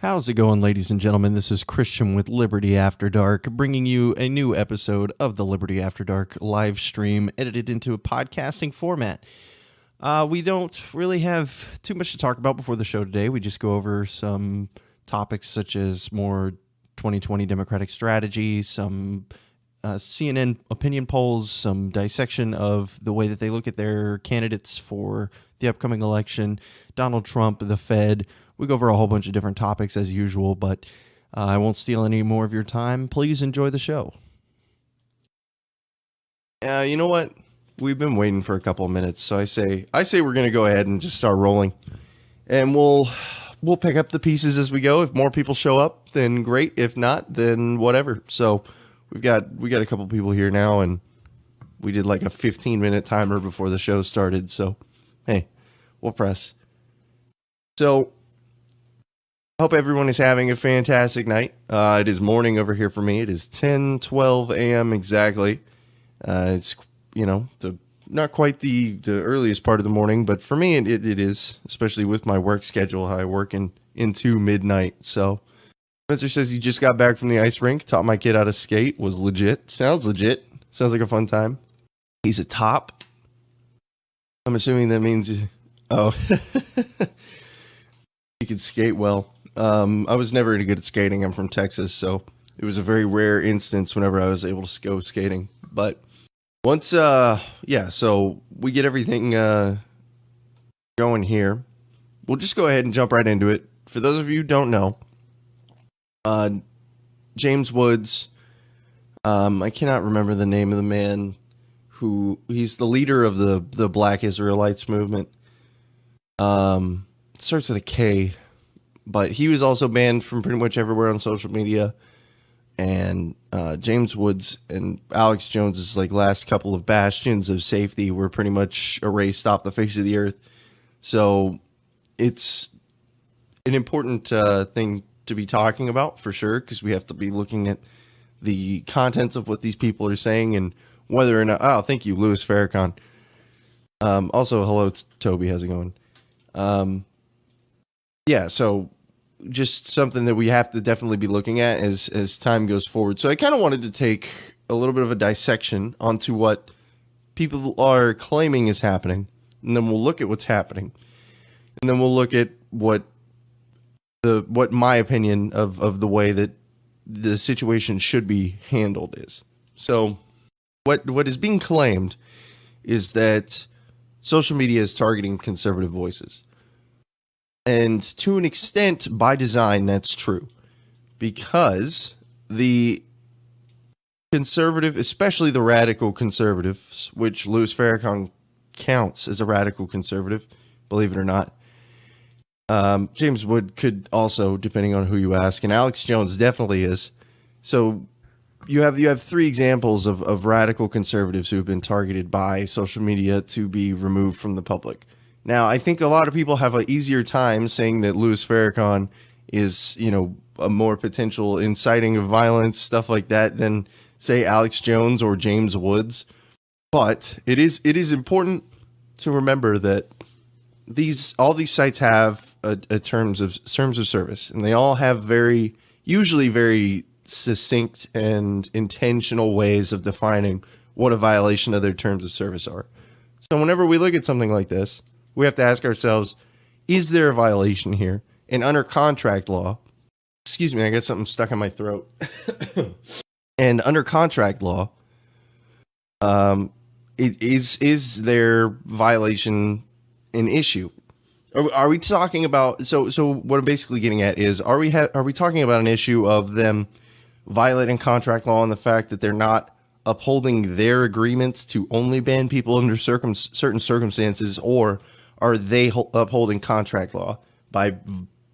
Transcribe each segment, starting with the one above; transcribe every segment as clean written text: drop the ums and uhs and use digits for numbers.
How's it going, ladies and gentlemen? This is Christian with Liberty After Dark, bringing you a new episode of the Liberty After Dark live stream, edited into a podcasting format. We don't really have too much to talk about before the show today. We just go over some topics such as more 2020 Democratic strategy, some CNN opinion polls, some dissection of the way that they look at their candidates for the upcoming election, Donald Trump, the Fed. We go over a whole bunch of different topics as usual, but I won't steal any more of your time. Please enjoy the show. You know what? We've been waiting for a couple of minutes, so I say we're going to go ahead and just start rolling, and we'll pick up the pieces as we go. If more people show up, then great. If not, then whatever. So we got a couple people here now, and we did like a 15-minute timer before the show started. So hey, we'll press. So I hope everyone is having a fantastic night. It is morning over here for me. It is 10:12 a.m. exactly. It's, not quite the earliest part of the morning, but for me it is, especially with my work schedule. I work into midnight. So Spencer says he just got back from the ice rink, taught my kid how to skate, was legit. Sounds legit. Sounds like a fun time. He's a top. I'm assuming that means, he can skate well. I was never any good at skating. I'm from Texas, so it was a very rare instance whenever I was able to go skating. But once, so we get everything going here. We'll just go ahead and jump right into it. For those of you who don't know, James Woods, I cannot remember the name of the man he's the leader of the Black Israelites movement. It starts with a K. But he was also banned from pretty much everywhere on social media. And James Woods and Alex Jones's last couple of bastions of safety were pretty much erased off the face of the earth. So it's an important thing to be talking about for sure, because we have to be looking at the contents of what these people are saying and whether or not. Oh, thank you, Louis Farrakhan. Also, hello, it's Toby. How's it going? So just something that we have to definitely be looking at as time goes forward. So I kind of wanted to take a little bit of a dissection onto what people are claiming is happening, and then we'll look at what's happening, and then we'll look at what my opinion of the way that the situation should be handled is. So what is being claimed is that social media is targeting conservative voices. And to an extent, by design, that's true. Because the conservative, especially the radical conservatives, which Louis Farrakhan counts as a radical conservative, believe it or not. James Wood could also, depending on who you ask, and Alex Jones definitely is. So you have three examples of radical conservatives who have been targeted by social media to be removed from the public. Now, I think a lot of people have an easier time saying that Louis Farrakhan is, a more potential inciting of violence, stuff like that, than, say, Alex Jones or James Woods. But it is important to remember that all these sites have a terms of service, and they all have usually very succinct and intentional ways of defining what a violation of their terms of service are. So whenever we look at something like this, we have to ask ourselves, is there a violation here? And under contract law, excuse me, I got something stuck in my throat. And under contract law, is their violation an issue? Are we talking about, so what I'm basically getting at is, are we talking about an issue of them violating contract law and the fact that they're not upholding their agreements to only ban people under certain circumstances, or are they upholding contract law by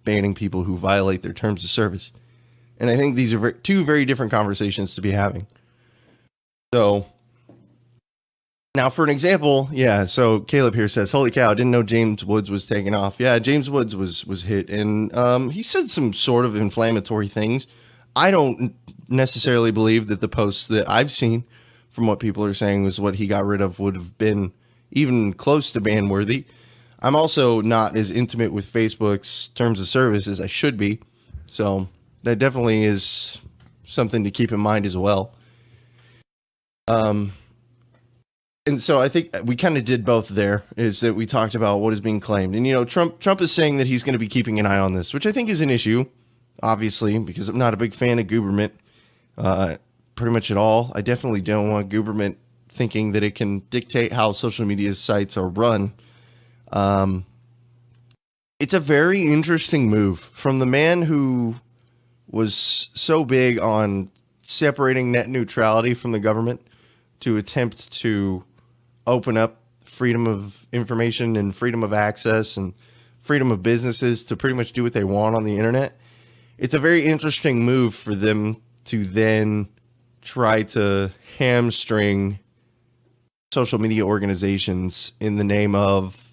banning people who violate their terms of service? And I think these are two very different conversations to be having. So now for an example, so Caleb here says, holy cow, I didn't know James Woods was taken off. Yeah, James Woods was hit, and he said some sort of inflammatory things. I don't necessarily believe that the posts that I've seen from what people are saying was what he got rid of would have been even close to ban worthy. I'm also not as intimate with Facebook's terms of service as I should be. So that definitely is something to keep in mind as well. And so I think we kind of did both there, is that we talked about what is being claimed. And, Trump is saying that he's going to be keeping an eye on this, which I think is an issue, obviously, because I'm not a big fan of Gooberment pretty much at all. I definitely don't want Gooberment thinking that it can dictate how social media sites are run. It's a very interesting move from the man who was so big on separating net neutrality from the government to attempt to open up freedom of information and freedom of access and freedom of businesses to pretty much do what they want on the internet. It's a very interesting move for them to then try to hamstring social media organizations in the name of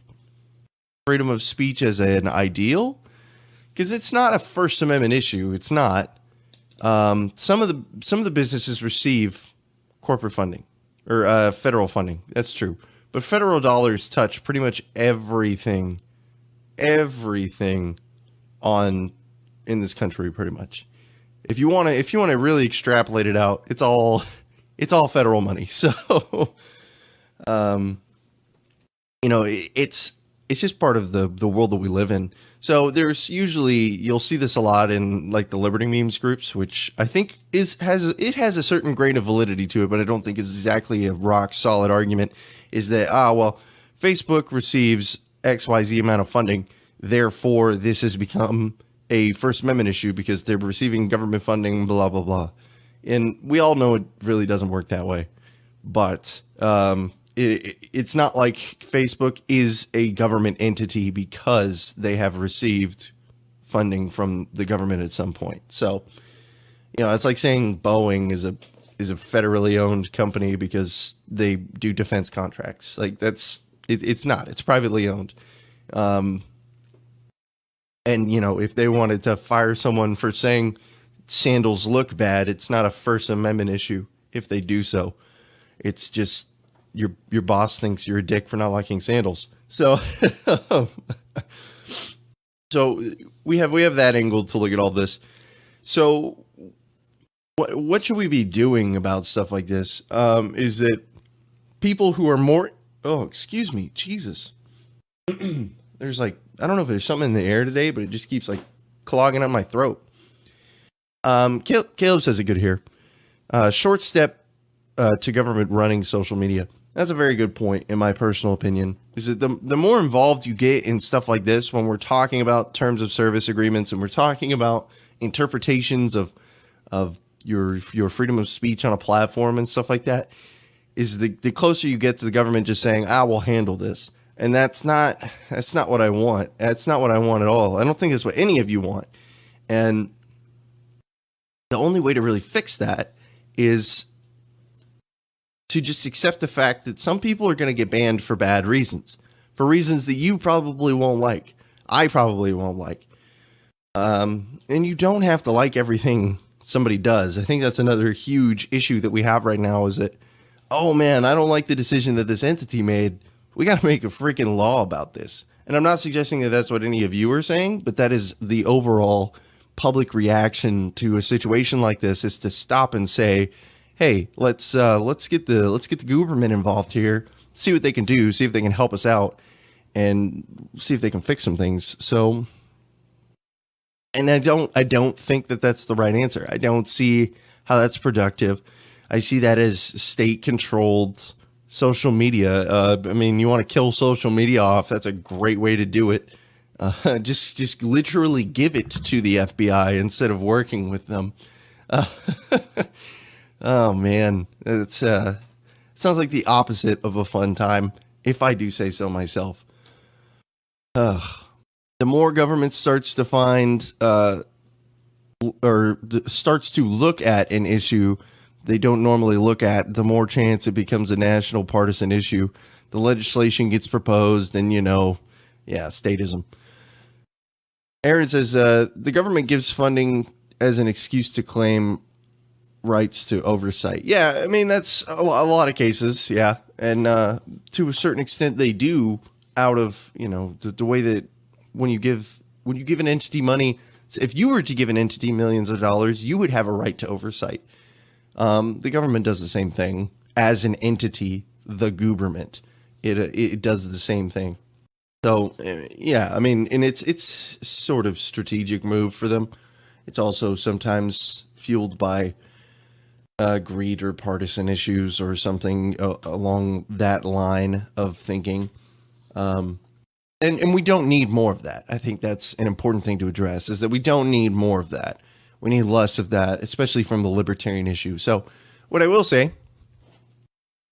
freedom of speech as an ideal, because it's not a First Amendment issue. It's not. Some of the businesses receive corporate funding or federal funding. That's true, but federal dollars touch pretty much everything on in this country. Pretty much, if you want to really extrapolate it out, it's all federal money. So, it's just part of the world that we live in. So there's usually, you'll see this a lot in like the Liberty Memes groups, which I think has a certain grain of validity to it, but I don't think is exactly a rock solid argument, is that, Facebook receives XYZ amount of funding, therefore this has become a First Amendment issue because they're receiving government funding, blah, blah, blah. And we all know it really doesn't work that way. But, it's not like Facebook is a government entity because they have received funding from the government at some point. So, it's like saying Boeing is a federally owned company because they do defense contracts. Like it's not. It's privately owned. And if they wanted to fire someone for saying sandals look bad, it's not a First Amendment issue if they do so. It's just your boss thinks you're a dick for not liking sandals. So, so we have that angle to look at all this. So, what should we be doing about stuff like this? Is that people who are more? Oh, excuse me, Jesus. There's I don't know if there's something in the air today, but it just keeps clogging up my throat. Caleb says it good here. Short step to government running social media. That's a very good point, in my personal opinion, is that the more involved you get in stuff like this, when we're talking about terms of service agreements and we're talking about interpretations of your freedom of speech on a platform and stuff like that, is the closer you get to the government just saying, we'll handle this. And that's not what I want. That's not what I want at all. I don't think that's what any of you want. And the only way to really fix that is to just accept the fact that some people are going to get banned for bad reasons, for reasons that you probably won't like. I probably won't like. And you don't have to like everything somebody does. I think that's another huge issue that we have right now, is that, oh man, I don't like the decision that this entity made. We got to make a freaking law about this. And I'm not suggesting that that's what any of you are saying, but that is the overall public reaction to a situation like this, is to stop and say, hey, let's get the government involved here, see what they can do, see if they can help us out, and see if they can fix some things. So, and I don't think that that's the right answer. I don't see how that's productive. I see that as state-controlled social media. You want to kill social media off? That's a great way to do it. Just literally give it to the FBI instead of working with them. Oh man, it sounds like the opposite of a fun time, if I do say so myself. The more government starts to find starts to look at an issue they don't normally look at, the more chance it becomes a national partisan issue. The legislation gets proposed, and statism. Aaron says the government gives funding as an excuse to claim rights to oversight. Yeah, that's a lot of cases. Yeah, and to a certain extent they do, out of the way that when you give an entity money, So if you were to give an entity millions of dollars, you would have a right to oversight. The government does the same thing as an entity, the gooberment. It does the same thing. So yeah, I mean, and it's sort of strategic move for them. It's also sometimes fueled by greed or partisan issues or something along that line of thinking. And we don't need more of that. I think that's an important thing to address, is that we don't need more of that. We need less of that, especially from the libertarian issue. So what I will say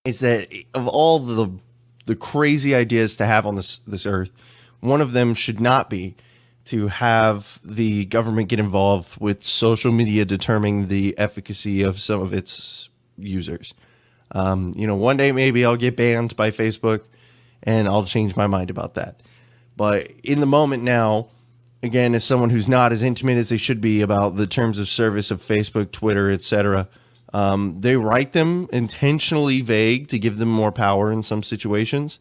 is that of all the crazy ideas to have on this earth, one of them should not be to have the government get involved with social media determining the efficacy of some of its users. One day maybe I'll get banned by Facebook and I'll change my mind about that. But in the moment now, again, as someone who's not as intimate as they should be about the terms of service of Facebook, Twitter, etc., they write them intentionally vague to give them more power in some situations.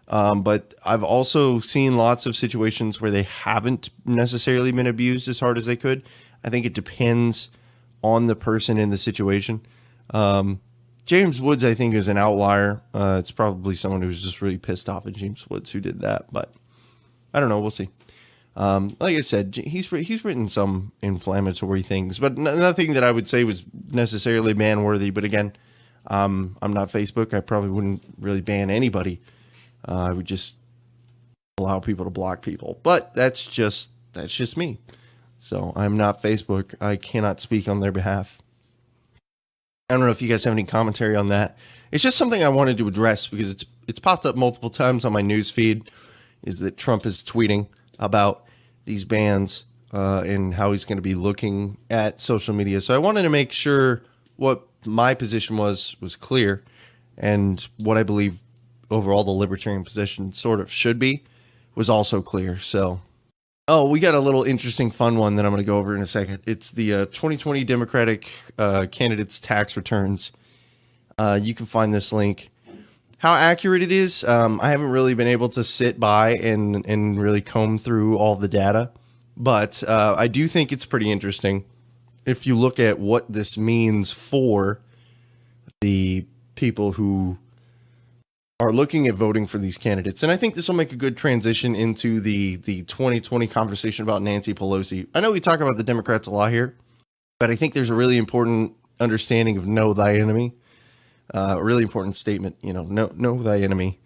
But I've also seen lots of situations where they haven't necessarily been abused as hard as they could. I think it depends on the person in the situation. James Woods, I think, is an outlier. It's probably someone who's just really pissed off at James Woods who did that. But I don't know. We'll see. Like I said, he's written some inflammatory things, but nothing that I would say was necessarily ban worthy. But again, I'm not Facebook. I probably wouldn't really ban anybody. I would just allow people to block people. But that's just me. So I'm not Facebook. I cannot speak on their behalf. I don't know if you guys have any commentary on that. It's just something I wanted to address because it's popped up multiple times on my news feed. Is that Trump is tweeting about these bans and how he's going to be looking at social media. So I wanted to make sure what my position was clear, and what I believe overall the libertarian position sort of should be was also clear. So, we got a little interesting fun one that I'm going to go over in a second. It's the 2020 Democratic candidates' tax returns. You can find this link. How accurate it is, I haven't really been able to sit by and really comb through all the data, but I do think it's pretty interesting if you look at what this means for the people who are looking at voting for these candidates. And I think this will make a good transition into the 2020 conversation about Nancy Pelosi. I know we talk about the Democrats a lot here, but I think there's a really important understanding of know thy enemy. A really important statement, know thy enemy,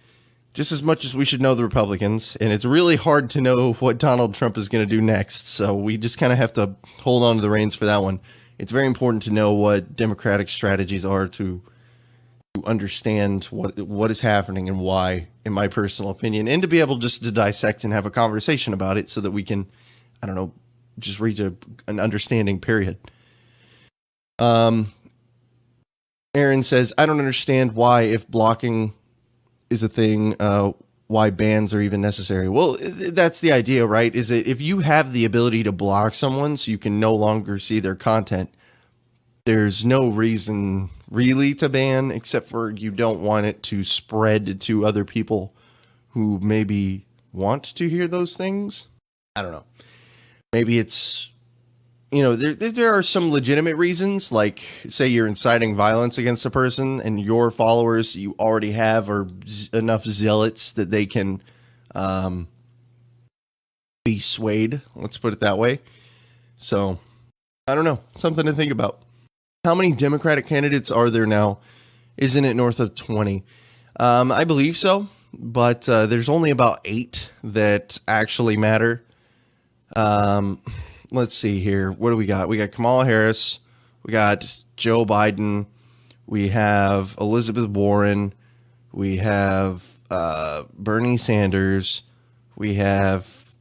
just as much as we should know the Republicans. And it's really hard to know what Donald Trump is going to do next. So we just kind of have to hold on to the reins for that one. It's very important to know what Democratic strategies are to understand what is happening and why, in my personal opinion, and to be able just to dissect and have a conversation about it so that we can, just reach an understanding, period. Aaron says, I don't understand why, if blocking is a thing, why bans are even necessary. Well, that's the idea, right? Is that if you have the ability to block someone so you can no longer see their content, there's no reason really to ban, except for you don't want it to spread to other people who maybe want to hear those things. I don't know. Maybe it's, there are some legitimate reasons, like say you're inciting violence against a person and your followers you already have are enough zealots that they can be swayed. Let's put it that way. So, I don't know. Something to think about. How many Democratic candidates are there now? Isn't it north of 20? I believe so, but there's only about 8 that actually matter. Let's see here. What do we got? We got Kamala Harris. We got Joe Biden. We have Elizabeth Warren. We have Bernie Sanders. We have,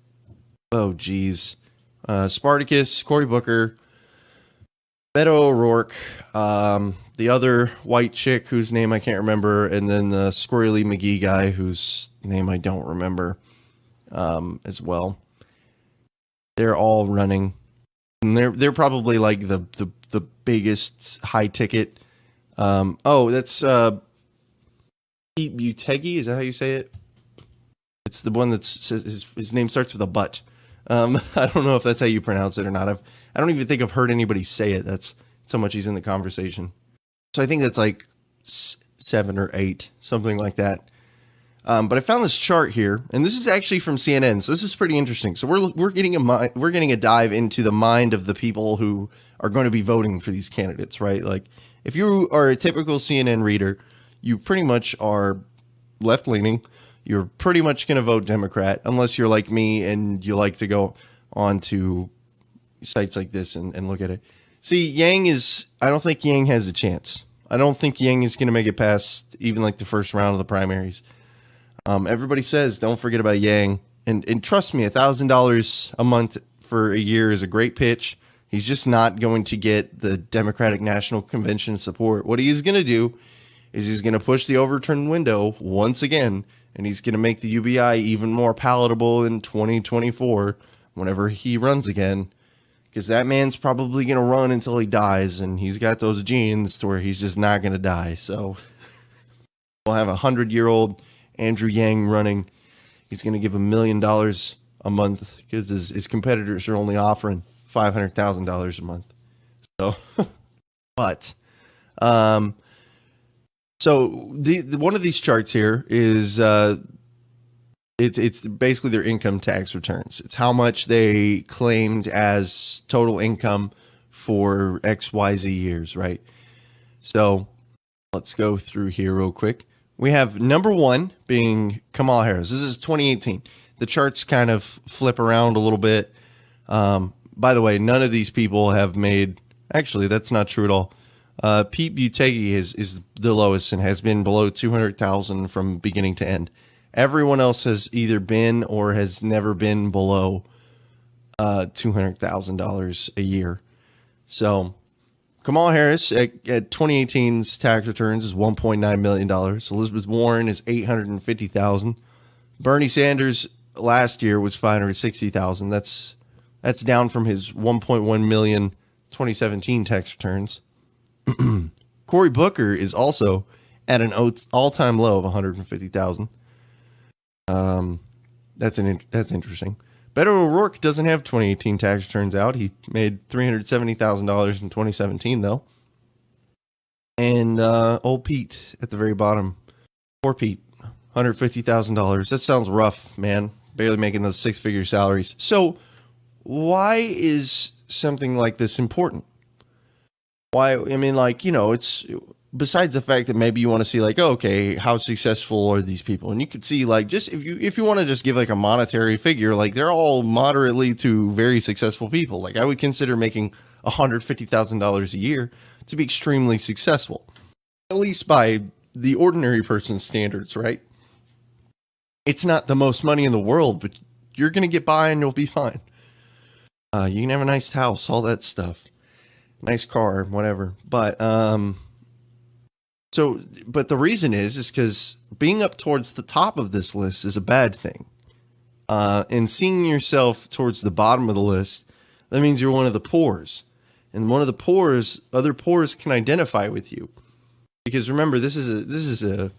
Spartacus, Cory Booker, Beto O'Rourke, the other white chick whose name I can't remember, and then the Squirrely McGee guy whose name I don't remember as well. They're all running. And they're probably like the biggest high ticket. That's Pete Buttigieg. Is that how you say it? It's the one that's his name starts with a butt. I don't know if that's how you pronounce it or not. I don't even think I've heard anybody say it. That's so much he's in the conversation. So I think that's like 7 or 8, something like that. But I found this chart here, and this is actually from CNN. So this is pretty interesting. So we're getting a dive into the mind of the people who are going to be voting for these candidates, right? Like, if you are a typical CNN reader, you pretty much are left leaning. You're pretty much going to vote Democrat, unless you're like me and you like to go on to sites like this and look at it. See, I don't think Yang has a chance. I don't think Yang is going to make it past even like the first round of the primaries. Everybody says don't forget about Yang, and trust me, $1,000 a month for a year is a great pitch. He's just not going to get the Democratic National Convention support. What he is going to do is he's going to push the overturned window once again, and he's going to make the UBI even more palatable in 2024 whenever he runs again, because that man's probably going to run until he dies, and he's got those genes to where he's just not going to die. So we'll have 100-year-old Andrew Yang running. He's going to give $1 million a month because his competitors are only offering $500,000 a month. So, but, so the one of these charts here is it's basically their income tax returns. It's how much they claimed as total income for XYZ years, right? So let's go through here real quick. We have number 1 being Kamala Harris. This is 2018. The charts kind of flip around a little bit. By the way, none of these people have made... Actually, that's not true at all. Pete Buttigieg is the lowest and has been below 200,000 from beginning to end. Everyone else has either been or has never been below $200,000 a year. So Kamala Harris at 2018's tax returns is $1.9 million. Elizabeth Warren is $850,000. Bernie Sanders last year was $560,000. That's down from his $1.1 million 2017 tax returns. Cory Booker is also at an all-time low of $150,000. That's interesting. Beto O'Rourke doesn't have 2018 tax returns out. He made $370,000 in 2017, though. And old Pete at the very bottom. Poor Pete, $150,000. That sounds rough, man. Barely making those 6-figure salaries. So why is something like this important? Why? I mean, like, it's... Besides the fact that maybe you want to see like, oh, okay, how successful are these people? And you could see like, just if you want to just give like a monetary figure, like they're all moderately to very successful people. Like I would consider making $150,000 a year to be extremely successful, at least by the ordinary person's standards, right? It's not the most money in the world, but you're going to get by and you'll be fine. You can have a nice house, all that stuff, nice car, whatever. But, but the reason is because being up towards the top of this list is a bad thing. And seeing yourself towards the bottom of the list, that means you're one of the poors. And one of the poors, other poors can identify with you. Because remember, this is a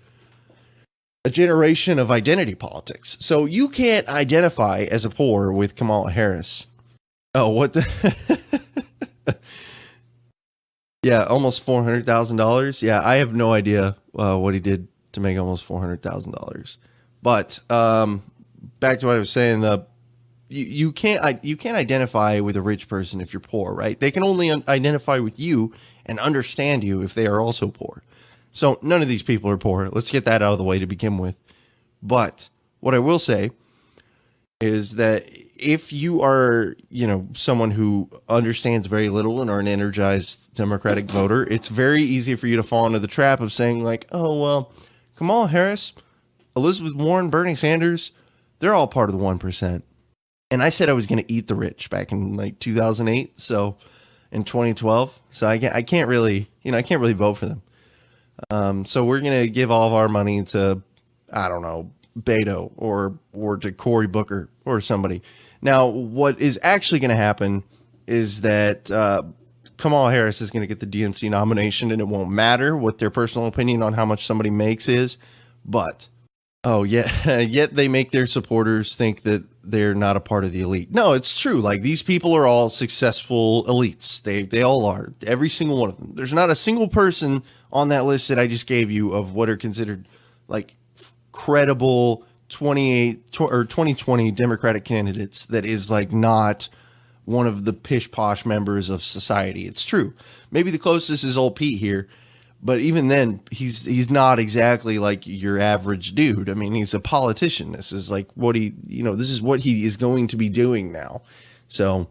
generation of identity politics. So you can't identify as a poor with Kamala Harris. Oh, what the... Yeah, almost $400,000. Yeah, I have no idea what he did to make almost $400,000. But back to what I was saying, you can't identify with a rich person if you're poor, right? They can only identify with you and understand you if they are also poor. So none of these people are poor. Let's get that out of the way to begin with. But what I will say is that if you are, someone who understands very little and are an energized Democratic voter, it's very easy for you to fall into the trap of saying like, oh, well, Kamala Harris, Elizabeth Warren, Bernie Sanders, they're all part of the 1%. And I said I was going to eat the rich back in like 2008. So in 2012. So I can't really, I can't really vote for them. So we're going to give all of our money to, I don't know, Beto or to Cory Booker or somebody. Now, what is actually going to happen is that Kamala Harris is going to get the DNC nomination, and it won't matter what their personal opinion on how much somebody makes is. But Oh yeah, yet they make their supporters think that they're not a part of the elite. No, it's true. Like these people are all successful elites. They all are. Every single one of them. There's not a single person on that list that I just gave you of what are considered like credible 2020 Democratic candidates that is like not one of the pish posh members of society. It's true. Maybe the closest is old Pete here. But even then, he's not exactly like your average dude. I mean, he's a politician. This is like what this is what he is going to be doing now. So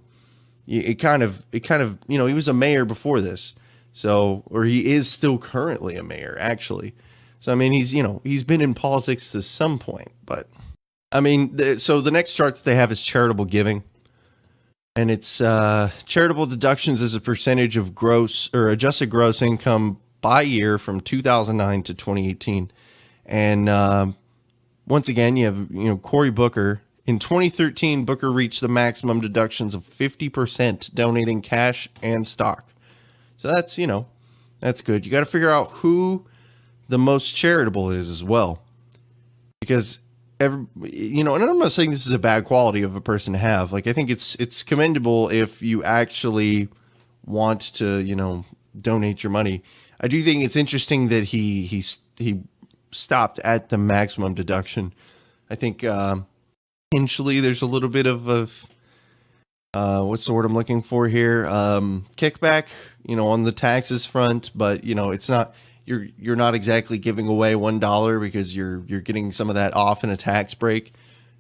it kind of, he was a mayor before this. So, or he is still currently a mayor, actually. So, I mean, he's been in politics to some point. But, I mean, so the next chart that they have is charitable giving. And it's charitable deductions as a percentage of gross or adjusted gross income by year from 2009 to 2018. And once again, you have, Cory Booker. In 2013, Booker reached the maximum deductions of 50%, donating cash and stock. So that's, that's good. You got to figure out who the most charitable is as well. Because, and I'm not saying this is a bad quality of a person to have. Like, I think it's commendable if you actually want to, donate your money. I do think it's interesting that he stopped at the maximum deduction. I think potentially there's a little bit of what's the word I'm looking for here? Kickback, on the taxes front, but it's not you're not exactly giving away $1 because you're getting some of that off in a tax break.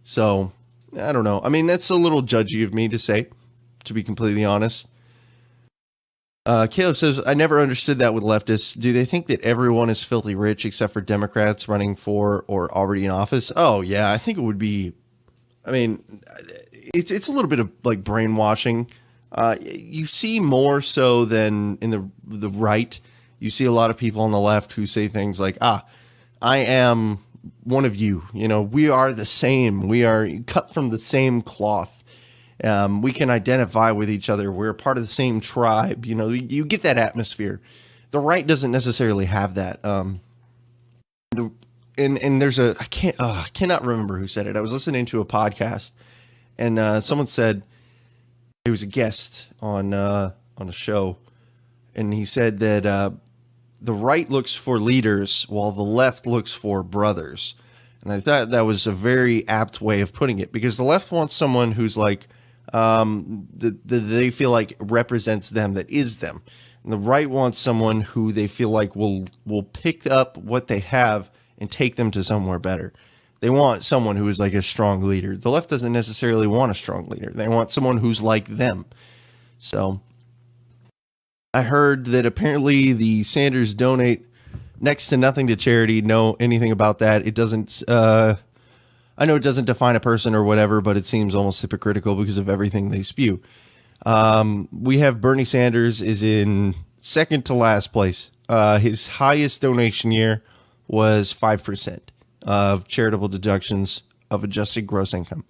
So I don't know. I mean, that's a little judgy of me to say, to be completely honest. Caleb says, I never understood that with leftists. Do they think that everyone is filthy rich except for Democrats running for or already in office? Oh, yeah, I think it would be. I mean, it's a little bit of like brainwashing. You see more so than in the right. You see a lot of people on the left who say things like, I am one of you. We are the same. We are cut from the same cloth. We can identify with each other. We're part of the same tribe. You get that atmosphere. The right doesn't necessarily have that. And there's I cannot remember who said it. I was listening to a podcast, and someone said it was a guest on a show, and he said that the right looks for leaders while the left looks for brothers. And I thought that was a very apt way of putting it, because the left wants someone who's like, that they feel like represents them, that is them. And the right wants someone who they feel like will pick up what they have and take them to somewhere better. They want someone who is like a strong leader. The left doesn't necessarily want a strong leader. They want someone who's like them. So I heard that apparently the Sanders donate next to nothing to charity. Know anything about that? It doesn't. I know it doesn't define a person or whatever, but it seems almost hypocritical because of everything they spew. We have Bernie Sanders is in second to last place. His highest donation year was 5% of charitable deductions of adjusted gross income.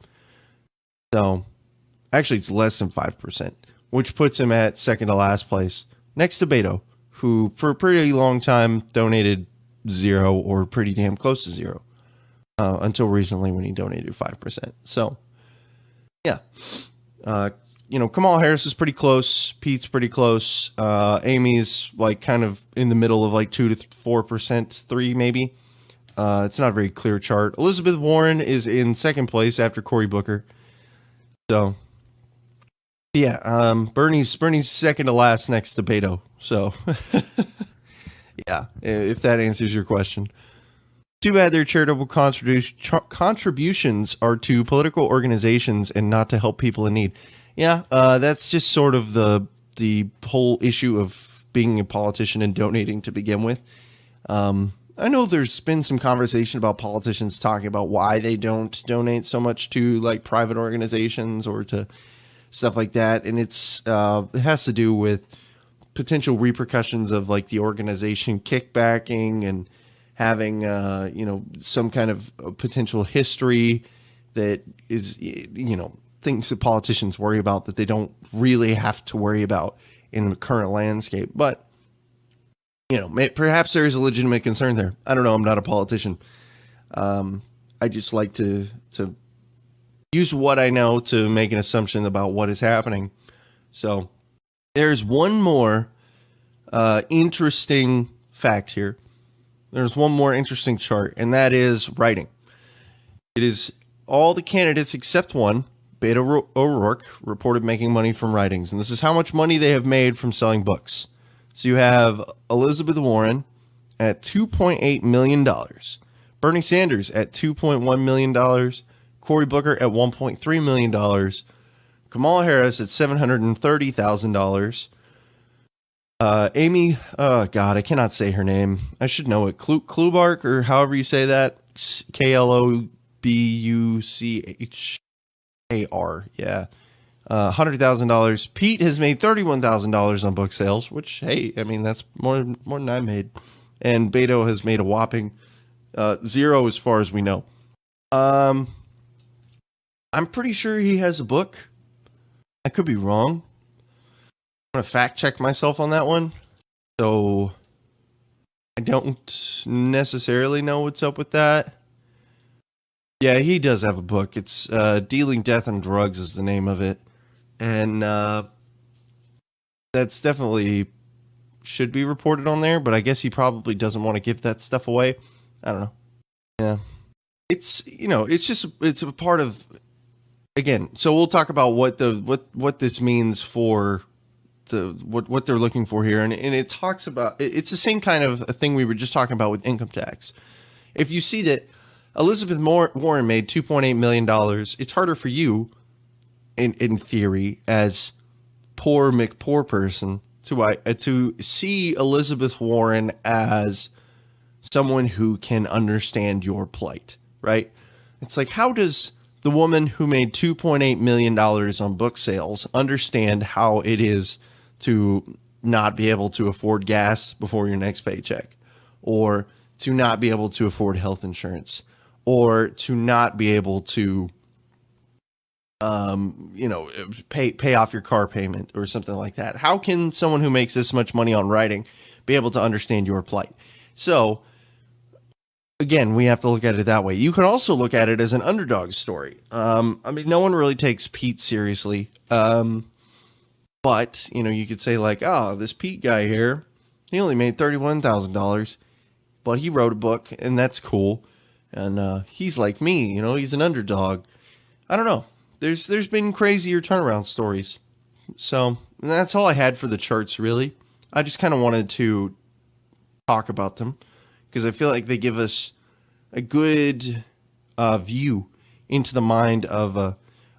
So actually it's less than 5%, which puts him at second to last place, next to Beto, who for a pretty long time donated 0 or pretty damn close to 0. Until recently when he donated 5%. So, yeah. Kamala Harris is pretty close. Pete's pretty close. Amy's like kind of in the middle of like 2 to 4%, 3 maybe. It's not a very clear chart. Elizabeth Warren is in second place after Cory Booker. So, yeah. Bernie's second to last next to Beto. So, yeah, if that answers your question. Too bad their charitable contributions are to political organizations and not to help people in need. Yeah, that's just sort of the whole issue of being a politician and donating to begin with. I know there's been some conversation about politicians talking about why they don't donate so much to like private organizations or to stuff like that, and it has to do with potential repercussions of like the organization kickbacking and having, some kind of potential history that is, things that politicians worry about that they don't really have to worry about in the current landscape. But, perhaps there is a legitimate concern there. I don't know. I'm not a politician. I just like to use what I know to make an assumption about what is happening. So there's one more interesting fact here. There's one more interesting chart, and that is writing. It is all the candidates except one, Beto O'Rourke, reported making money from writings. And this is how much money they have made from selling books. So you have Elizabeth Warren at $2.8 million. Bernie Sanders at $2.1 million. Cory Booker at $1.3 million. Kamala Harris at $730,000. Amy, oh God, I cannot say her name. I should know it. Klobuchar, or however you say that. Klobuchar, yeah. $100,000. Pete has made $31,000 on book sales, which, hey, I mean, that's more than I made. And Beto has made a whopping zero as far as we know. I'm pretty sure he has a book. I could be wrong. I'm going to fact check myself on that one. So I don't necessarily know what's up with that. Yeah, he does have a book. It's Dealing Death and Drugs is the name of it. And that's definitely should be reported on there, but I guess he probably doesn't want to give that stuff away. I don't know. Yeah. It's, it's a part of, again, so we'll talk about what this means for what they're looking for here. And it talks about, it's the same kind of a thing we were just talking about with income tax. If you see that Elizabeth Warren made $2.8 million, it's harder for you, in theory, as poor McPoor person, to see Elizabeth Warren as someone who can understand your plight, right? It's like, how does the woman who made $2.8 million on book sales understand how it is to not be able to afford gas before your next paycheck, or to not be able to afford health insurance, or to not be able to, pay off your car payment or something like that? How can someone who makes this much money on writing be able to understand your plight? So, again, we have to look at it that way. You can also look at it as an underdog story. No one really takes Pete seriously. But, you could say like, oh, this Pete guy here, he only made $31,000, but he wrote a book, and that's cool. And he's like me, he's an underdog. I don't know. There's been crazier turnaround stories. So that's all I had for the charts, really. I just kind of wanted to talk about them because I feel like they give us a good view into the mind of a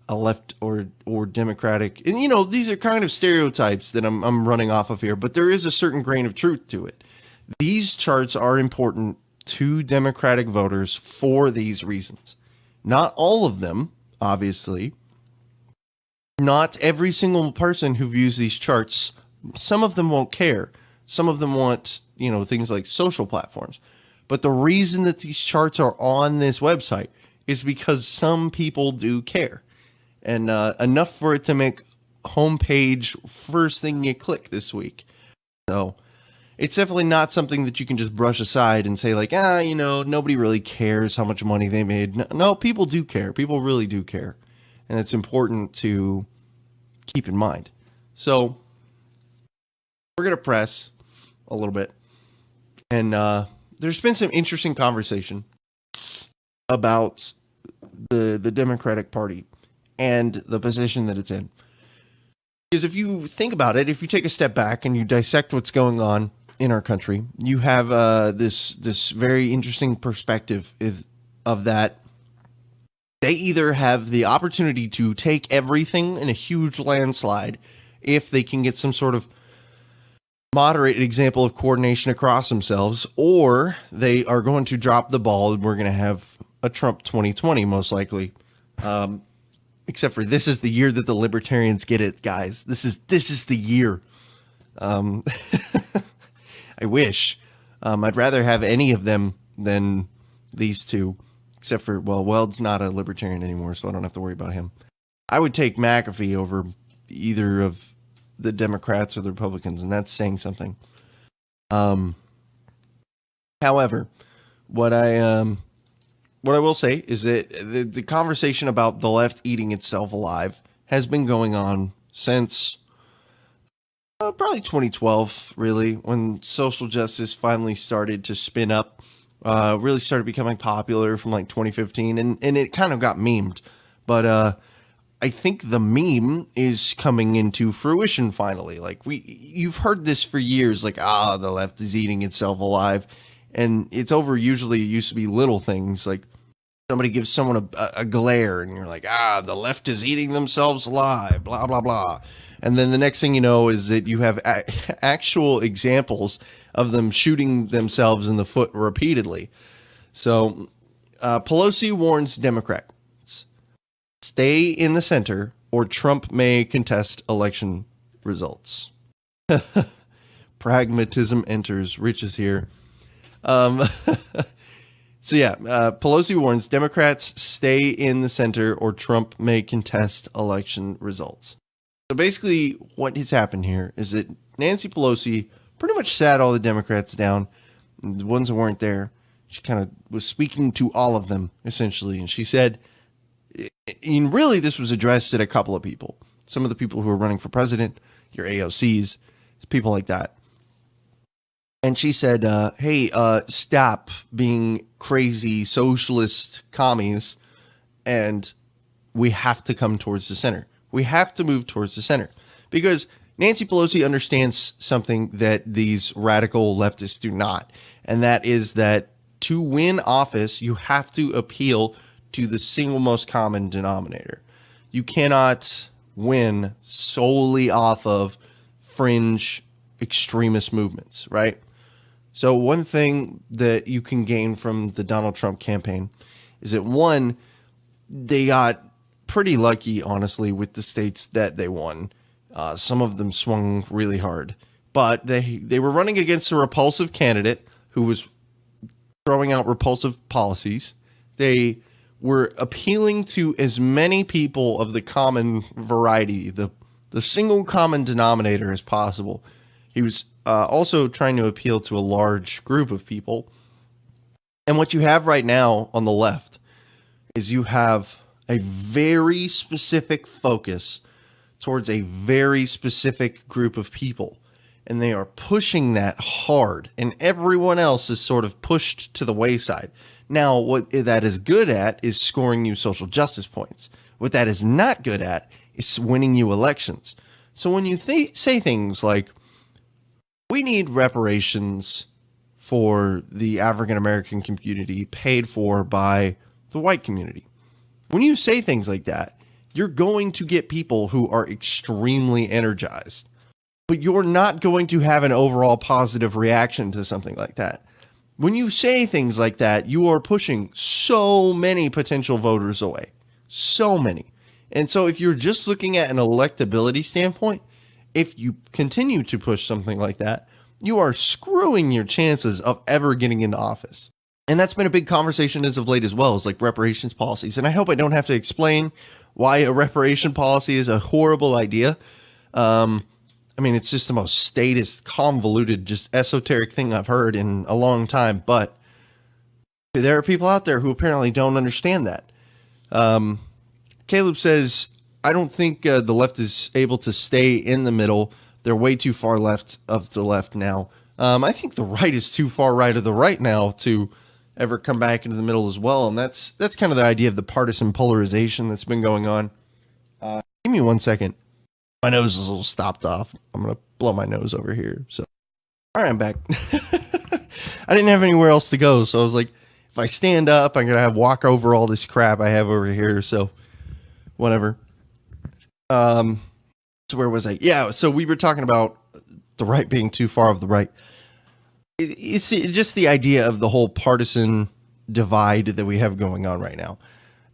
left or Democratic. And, these are kind of stereotypes that I'm running off of here, but there is a certain grain of truth to it. These charts are important to Democratic voters for these reasons. Not all of them, obviously. Not every single person who views these charts, some of them won't care. Some of them want, things like social platforms. But the reason that these charts are on this website is because some people do care. And enough for it to make homepage first thing you click this week. So it's definitely not something that you can just brush aside and say like, nobody really cares how much money they made. No, people do care. People really do care. And it's important to keep in mind. So we're going to press a little bit. And there's been some interesting conversation about the Democratic Party and the position that it's in. Because if you think about it, if you take a step back and you dissect what's going on in our country, you have this very interesting perspective of that they either have the opportunity to take everything in a huge landslide if they can get some sort of moderate example of coordination across themselves, or they are going to drop the ball and we're going to have a Trump 2020 most likely. Except for this is the year that the libertarians get it, guys. This is the year. I wish. I'd rather have any of them than these two. Except for, Weld's not a libertarian anymore, so I don't have to worry about him. I would take McAfee over either of the Democrats or the Republicans, and that's saying something. However, what I what I will say is that the conversation about the left eating itself alive has been going on since probably 2012, really, when social justice finally started to spin up, really started becoming popular from like 2015, and it kind of got memed. But I think the meme is coming into fruition finally. Like you've heard this for years, like, the left is eating itself alive. And it's over. Usually it used to be little things like somebody gives someone a glare and you're like, the left is eating themselves alive, blah, blah, blah. And then the next thing you know is that you have actual examples of them shooting themselves in the foot repeatedly. So Pelosi warns Democrats, stay in the center or Trump may contest election results. Pragmatism enters. Rich is here. Pelosi warns Democrats stay in the center or Trump may contest election results. So basically what has happened here is that Nancy Pelosi pretty much sat all the Democrats down, the ones that weren't there. She kind of was speaking to all of them essentially. And she said, and really this was addressed at a couple of people, some of the people who are running for president, your AOCs, people like that. And she said, hey, stop being crazy socialist commies, and we have to come towards the center. We have to move towards the center. Because Nancy Pelosi understands something that these radical leftists do not, and that is that to win office, you have to appeal to the single most common denominator. You cannot win solely off of fringe extremist movements, right? So one thing that you can gain from the Donald Trump campaign is that, one, they got pretty lucky, honestly, with the states that they won. Some of them swung really hard, but they were running against a repulsive candidate who was throwing out repulsive policies. They were appealing to as many people of the common variety, the single common denominator as possible. He was also trying to appeal to a large group of people. And what you have right now on the left is you have a very specific focus towards a very specific group of people. And they are pushing that hard. And everyone else is sort of pushed to the wayside. Now, what that is good at is scoring you social justice points. What that is not good at is winning you elections. So when you say things like, we need reparations for the African American community paid for by the white community. When you say things like that, you're going to get people who are extremely energized, but you're not going to have an overall positive reaction to something like that. When you say things like that, you are pushing so many potential voters away. So many. And so if you're just looking at an electability standpoint, if you continue to push something like that, you are screwing your chances of ever getting into office. And that's been a big conversation as of late as well, is like reparations policies. And I hope I don't have to explain why a reparation policy is a horrible idea. I mean, it's just the most statist, convoluted, just esoteric thing I've heard in a long time. But there are people out there who apparently don't understand that. Caleb says, I don't think the left is able to stay in the middle. They're way too far left of the left now. I think the right is too far right of the right now to ever come back into the middle as well. And that's kind of the idea of the partisan polarization that's been going on. Give me 1 second. My nose is a little stopped off. I'm going to blow my nose over here. So, all right, I'm back. I didn't have anywhere else to go. So I was like, if I stand up, I'm going to have walk over all this crap I have over here. So whatever. So where was I? Yeah. So we were talking about the right being too far of the right. It's just the idea of the whole partisan divide that we have going on right now.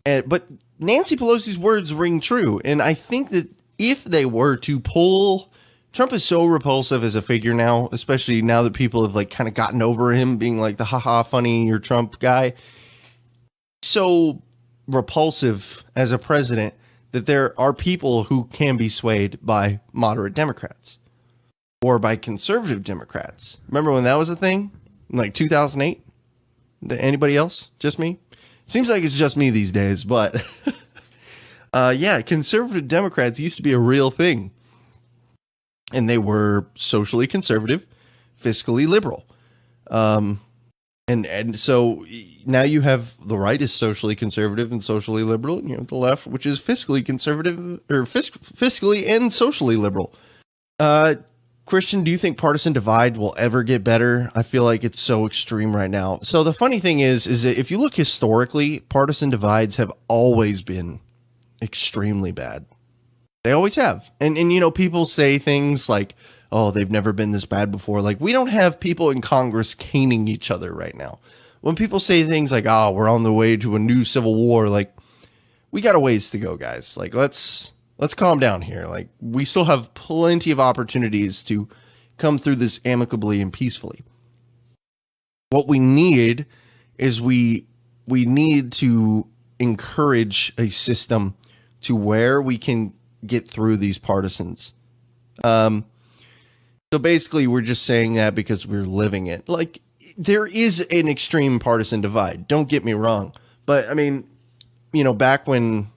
But Nancy Pelosi's words ring true. And I think that if they were to pull, Trump is so repulsive as a figure now, especially now that people have like kind of gotten over him being like the haha funny you're Trump guy. So repulsive as a president that there are people who can be swayed by moderate Democrats or by conservative Democrats. Remember when that was a thing in like 2008? Anybody else? Just me? Seems like it's just me these days, but yeah, conservative Democrats used to be a real thing. And they were socially conservative, fiscally liberal. And so now you have the right is socially conservative and socially liberal, and you have the left, which is fiscally conservative or fiscally and socially liberal. Christian, do you think partisan divide will ever get better? I feel like it's so extreme right now. So the funny thing is that if you look historically, partisan divides have always been extremely bad. They always have. And you know, people say things like, oh, they've never been this bad before. Like, we don't have people in Congress caning each other right now. When people say things like, oh, we're on the way to a new civil war, like, we got a ways to go, guys. Like, let's calm down here. Like, we still have plenty of opportunities to come through this amicably and peacefully. What we need is we need to encourage a system to where we can get through these partisans. So basically, we're just saying that because we're living it. Like, there is an extreme partisan divide. Don't get me wrong. But, I mean, you know, back when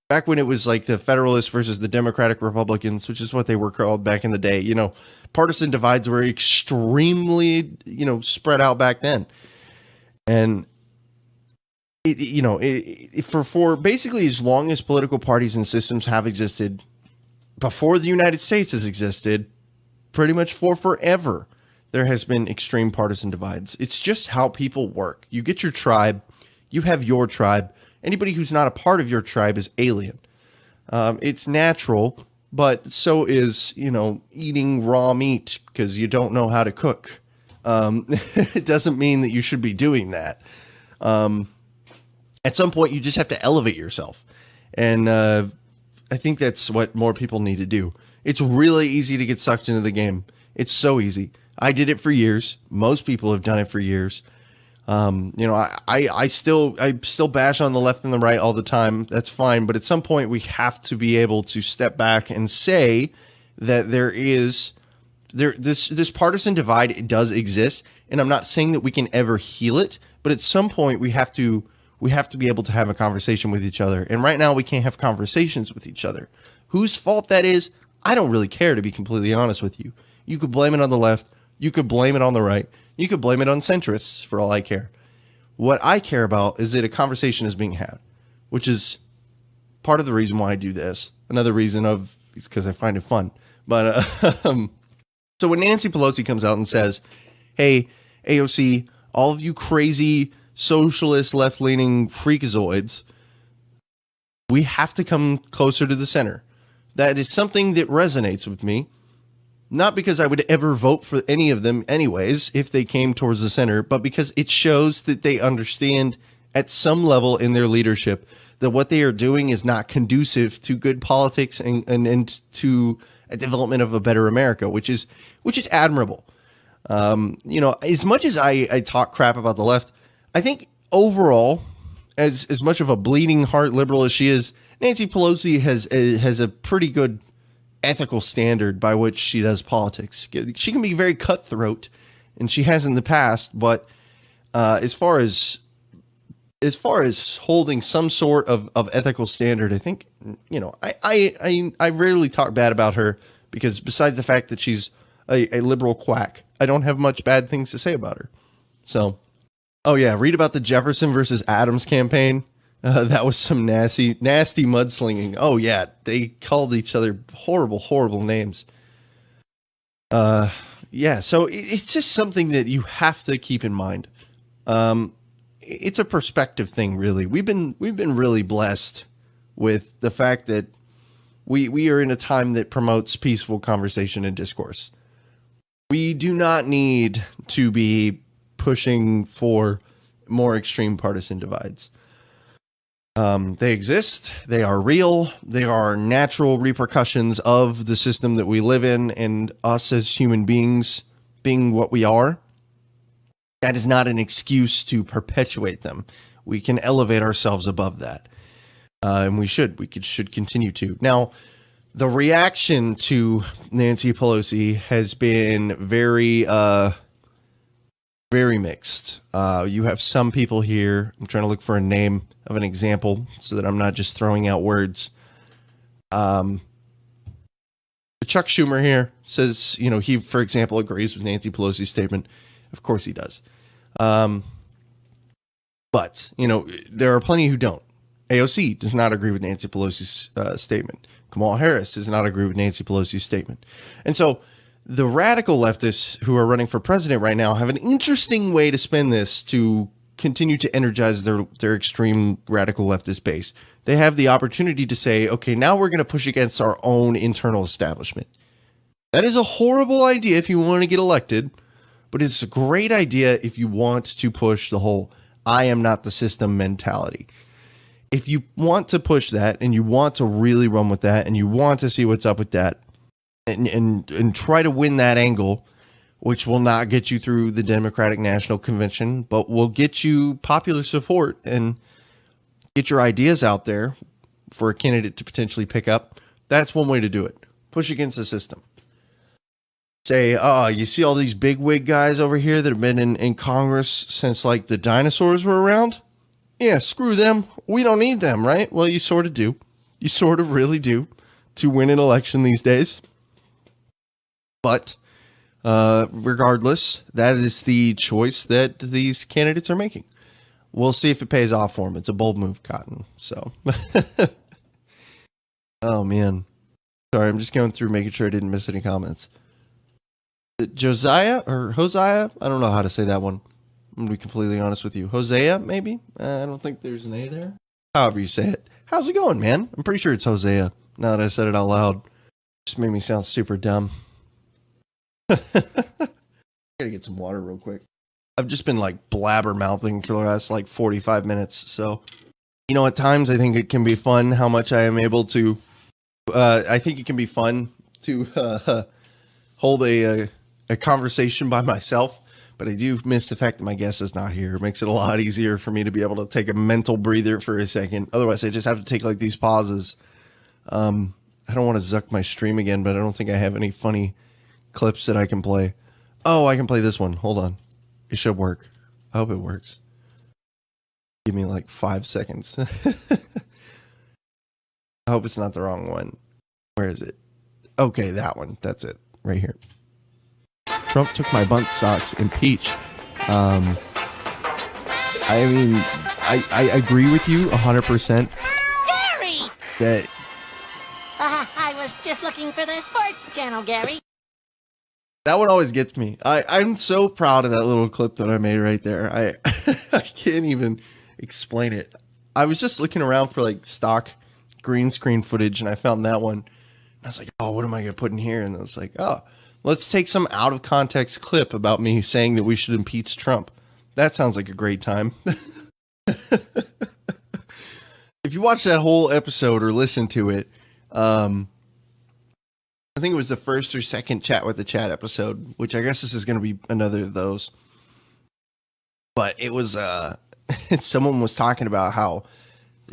it was like the Federalists versus the Democratic Republicans, which is what they were called back in the day, you know, partisan divides were extremely, you know, spread out back then. And for basically as long as political parties and systems have existed, before the United States has existed, pretty much for forever, there has been extreme partisan divides. It's just how people work. You get your tribe, you have your tribe. Anybody who's not a part of your tribe is alien. It's natural, but so is, you know, eating raw meat because you don't know how to cook. It doesn't mean that you should be doing that. At some point, you just have to elevate yourself. And I think that's what more people need to do. It's really easy to get sucked into the game. It's so easy. I did it for years. Most people have done it for years. You know, I still bash on the left and the right all the time. That's fine. But at some point, we have to be able to step back and say that this partisan divide, it does exist. And I'm not saying that we can ever heal it. But at some point, we have to be able to have a conversation with each other. And right now, we can't have conversations with each other. Whose fault that is, I don't really care, to be completely honest with you. You could blame it on the left. You could blame it on the right. You could blame it on centrists for all I care. What I care about is that a conversation is being had, which is part of the reason why I do this. Another reason is because I find it fun. But so when Nancy Pelosi comes out and says, hey, AOC, all of you crazy socialist left-leaning freakazoids, we have to come closer to the center. That is something that resonates with me. Not because I would ever vote for any of them anyways, if they came towards the center, but because it shows that they understand at some level in their leadership that what they are doing is not conducive to good politics and to a development of a better America, which is admirable. You know, as much as I talk crap about the left, I think overall, as much of a bleeding heart liberal as she is, Nancy Pelosi has a pretty good ethical standard by which she does politics. She can be very cutthroat, and she has in the past, but as far as holding some sort of ethical standard, I think, you know, I rarely talk bad about her, because besides the fact that she's a liberal quack, I don't have much bad things to say about her. So, oh yeah, read about the Jefferson versus Adams campaign. That was some nasty mudslinging. Oh yeah, they called each other horrible names. Yeah, so it's just something that you have to keep in mind. It's a perspective thing, really. We've been really blessed with the fact that we are in a time that promotes peaceful conversation and discourse. We do not need to be pushing for more extreme partisan divides. They exist. They are real. They are natural repercussions of the system that we live in, and us as human beings being what we are. That is not an excuse to perpetuate them. We can elevate ourselves above that. And we should continue to. Now, the reaction to Nancy Pelosi has been very very mixed. You have some people here. I'm trying to look for a name of an example so that I'm not just throwing out words. Chuck Schumer here says, he, for example, agrees with Nancy Pelosi's statement. Of course he does. But, there are plenty who don't. AOC does not agree with Nancy Pelosi's statement. Kamala Harris does not agree with Nancy Pelosi's statement. And so the radical leftists who are running for president right now have an interesting way to spin this to continue to energize their extreme radical leftist base. They have the opportunity to say, okay, now we're going to push against our own internal establishment. That is a horrible idea if you want to get elected, but it's a great idea if you want to push the whole I am not the system mentality. If you want to push that and you want to really run with that and you want to see what's up with that and try to win that angle, which will not get you through the Democratic National Convention, but will get you popular support and get your ideas out there for a candidate to potentially pick up, that's one way to do it. Push against the system. Say, you see all these bigwig guys over here that have been in Congress since like the dinosaurs were around? Yeah, screw them. We don't need them, right? Well, you sort of do. You sort of really do to win an election these days. But regardless, that is the choice that these candidates are making. We'll see if it pays off for them. It's a bold move, Cotton. So, oh man, sorry, I'm just going through making sure I didn't miss any comments. Josiah or Hosea? I don't know how to say that one. I'm gonna be completely honest with you. Hosea, maybe? I don't think there's an A there. However you say it. How's it going, man? I'm pretty sure it's Hosea. Now that I said it out loud, just made me sound super dumb. Gotta get some water real quick. I've just been like blabbermouthing for the last like 45 minutes. So, at times I think it can be fun how much I am able to. I think it can be fun to hold a conversation by myself, but I do miss the fact that my guest is not here. It makes it a lot easier for me to be able to take a mental breather for a second. Otherwise, I just have to take like these pauses. I don't want to zuck my stream again, but I don't think I have any funny clips that I can play. Oh, I can play this one. Hold on. It should work. I hope it works. Give me like 5 seconds. I hope it's not the wrong one. Where is it? Okay, that one. That's it. Right here. Trump took my bump stocks. Impeach. I mean, I agree with you 100%. Gary! That I was just looking for the sports channel, Gary. That one always gets me. I'm so proud of that little clip that I made right there. I can't even explain it. I was just looking around for like stock green screen footage and I found that one. I was like, oh, what am I going to put in here? And I was like, oh, let's take some out of context clip about me saying that we should impeach Trump. That sounds like a great time. If you watch that whole episode or listen to it, I think it was the first or second Chat with the Chat episode, which I guess this is going to be another of those. But it was, someone was talking about how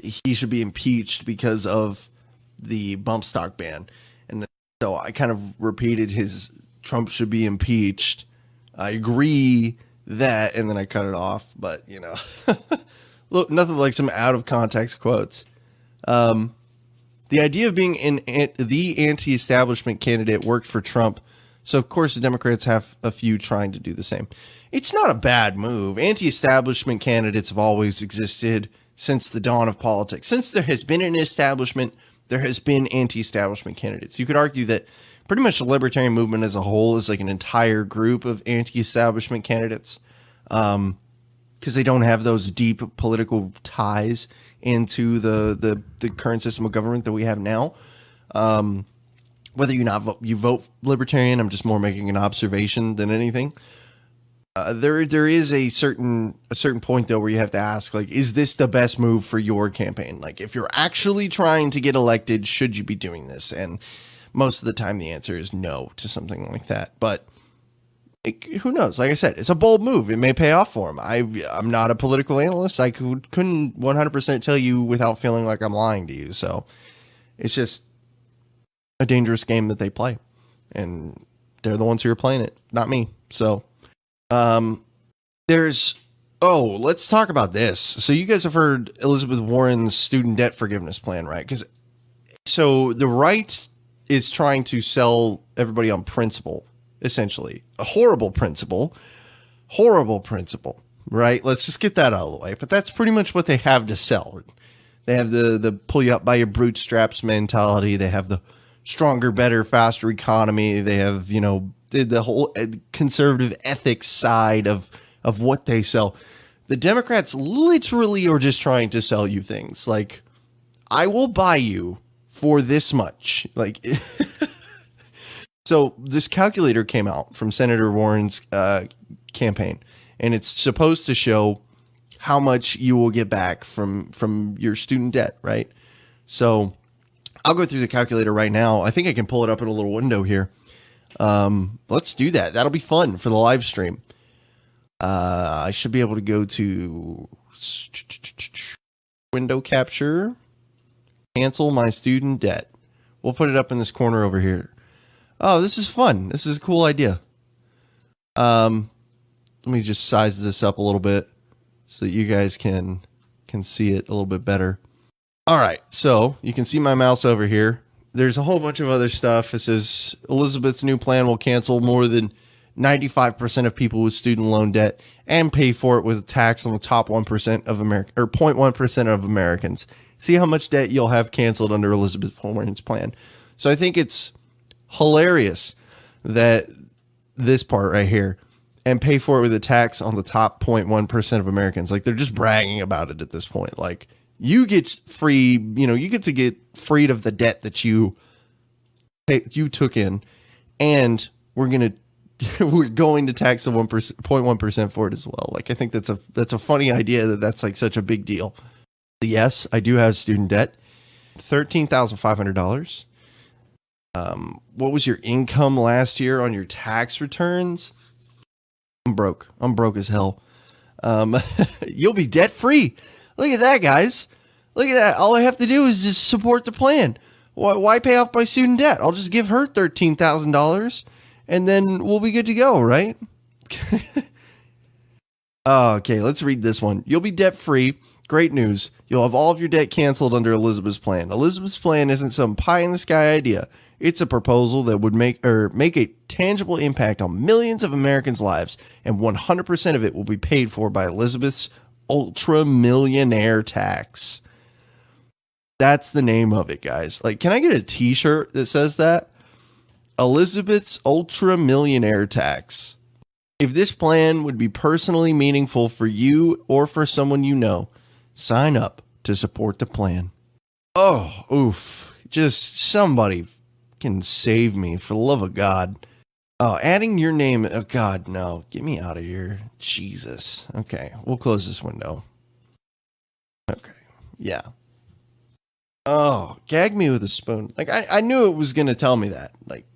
he should be impeached because of the bump stock ban. And so I kind of repeated his Trump should be impeached. I agree that, and then I cut it off. But, look, nothing like some out of context quotes. The idea of being the anti-establishment candidate worked for Trump. So, of course, the Democrats have a few trying to do the same. It's not a bad move. Anti-establishment candidates have always existed since the dawn of politics. Since there has been an establishment, there has been anti-establishment candidates. You could argue that pretty much the libertarian movement as a whole is like an entire group of anti-establishment candidates because they don't have those deep political ties into the current system of government that we have now. Whether you vote libertarian, I'm just more making an observation than anything. There is a certain point though where you have to ask, like, is this the best move for your campaign? Like, if you're actually trying to get elected, should you be doing this? And most of the time, the answer is no to something like that. But who knows? Like I said, it's a bold move. It may pay off for him. I'm not a political analyst. I couldn't 100% tell you without feeling like I'm lying to you. So it's just a dangerous game that they play, and they're the ones who are playing it, not me. So, There's let's talk about this. So you guys have heard Elizabeth Warren's student debt forgiveness plan, right? So the right is trying to sell everybody on principle, essentially. A horrible principle, right? Let's just get that out of the way. But that's pretty much what they have to sell. They have the pull you up by your bootstraps mentality. They have the stronger, better, faster economy. They have, the whole conservative ethics side of what they sell. The Democrats literally are just trying to sell you things like, I will buy you for this much. Like, so this calculator came out from Senator Warren's campaign, and it's supposed to show how much you will get back from your student debt, right? So I'll go through the calculator right now. I think I can pull it up in a little window here. Let's do that. That'll be fun for the live stream. I should be able to go to window capture, cancel my student debt. We'll put it up in this corner over here. Oh, this is fun. This is a cool idea. Let me just size this up a little bit so that you guys can see it a little bit better. All right, so you can see my mouse over here. There's a whole bunch of other stuff. It says Elizabeth's new plan will cancel more than 95% of people with student loan debt and pay for it with a tax on the top 1% of America, or 0.1% of Americans. See how much debt you'll have canceled under Elizabeth Warren's plan. So I think it's hilarious that this part right here, and pay for it with a tax on the top 0.1% of Americans. Like, they're just bragging about it at this point. Like, you get free, you get to get freed of the debt that you took in, and we're going to tax the 0.1% for it as well. Like, I think that's a funny idea that's like such a big deal. Yes, I do have student debt, $13,500. What was your income last year on your tax returns? I'm broke as hell. You'll be debt free. Look at that, guys. Look at that. All I have to do is just support the plan. Why pay off my student debt? I'll just give her $13,000 and then we'll be good to go, right? Okay, let's read this one. You'll be debt free. Great news. You'll have all of your debt canceled under Elizabeth's plan. Elizabeth's plan isn't some pie in the sky idea. It's a proposal that would make a tangible impact on millions of Americans' lives, and 100% of it will be paid for by Elizabeth's ultra millionaire tax. That's the name of it, guys. Like, can I get a t-shirt that says that? Elizabeth's ultra millionaire tax. If this plan would be personally meaningful for you or for someone you know, sign up to support the plan. Oh, oof. Just somebody can save me, for the love of God. Oh, adding your name. Oh, God, no. Get me out of here. Jesus. Okay, we'll close this window. Okay, yeah. Oh, gag me with a spoon. Like, I knew it was going to tell me that. Like,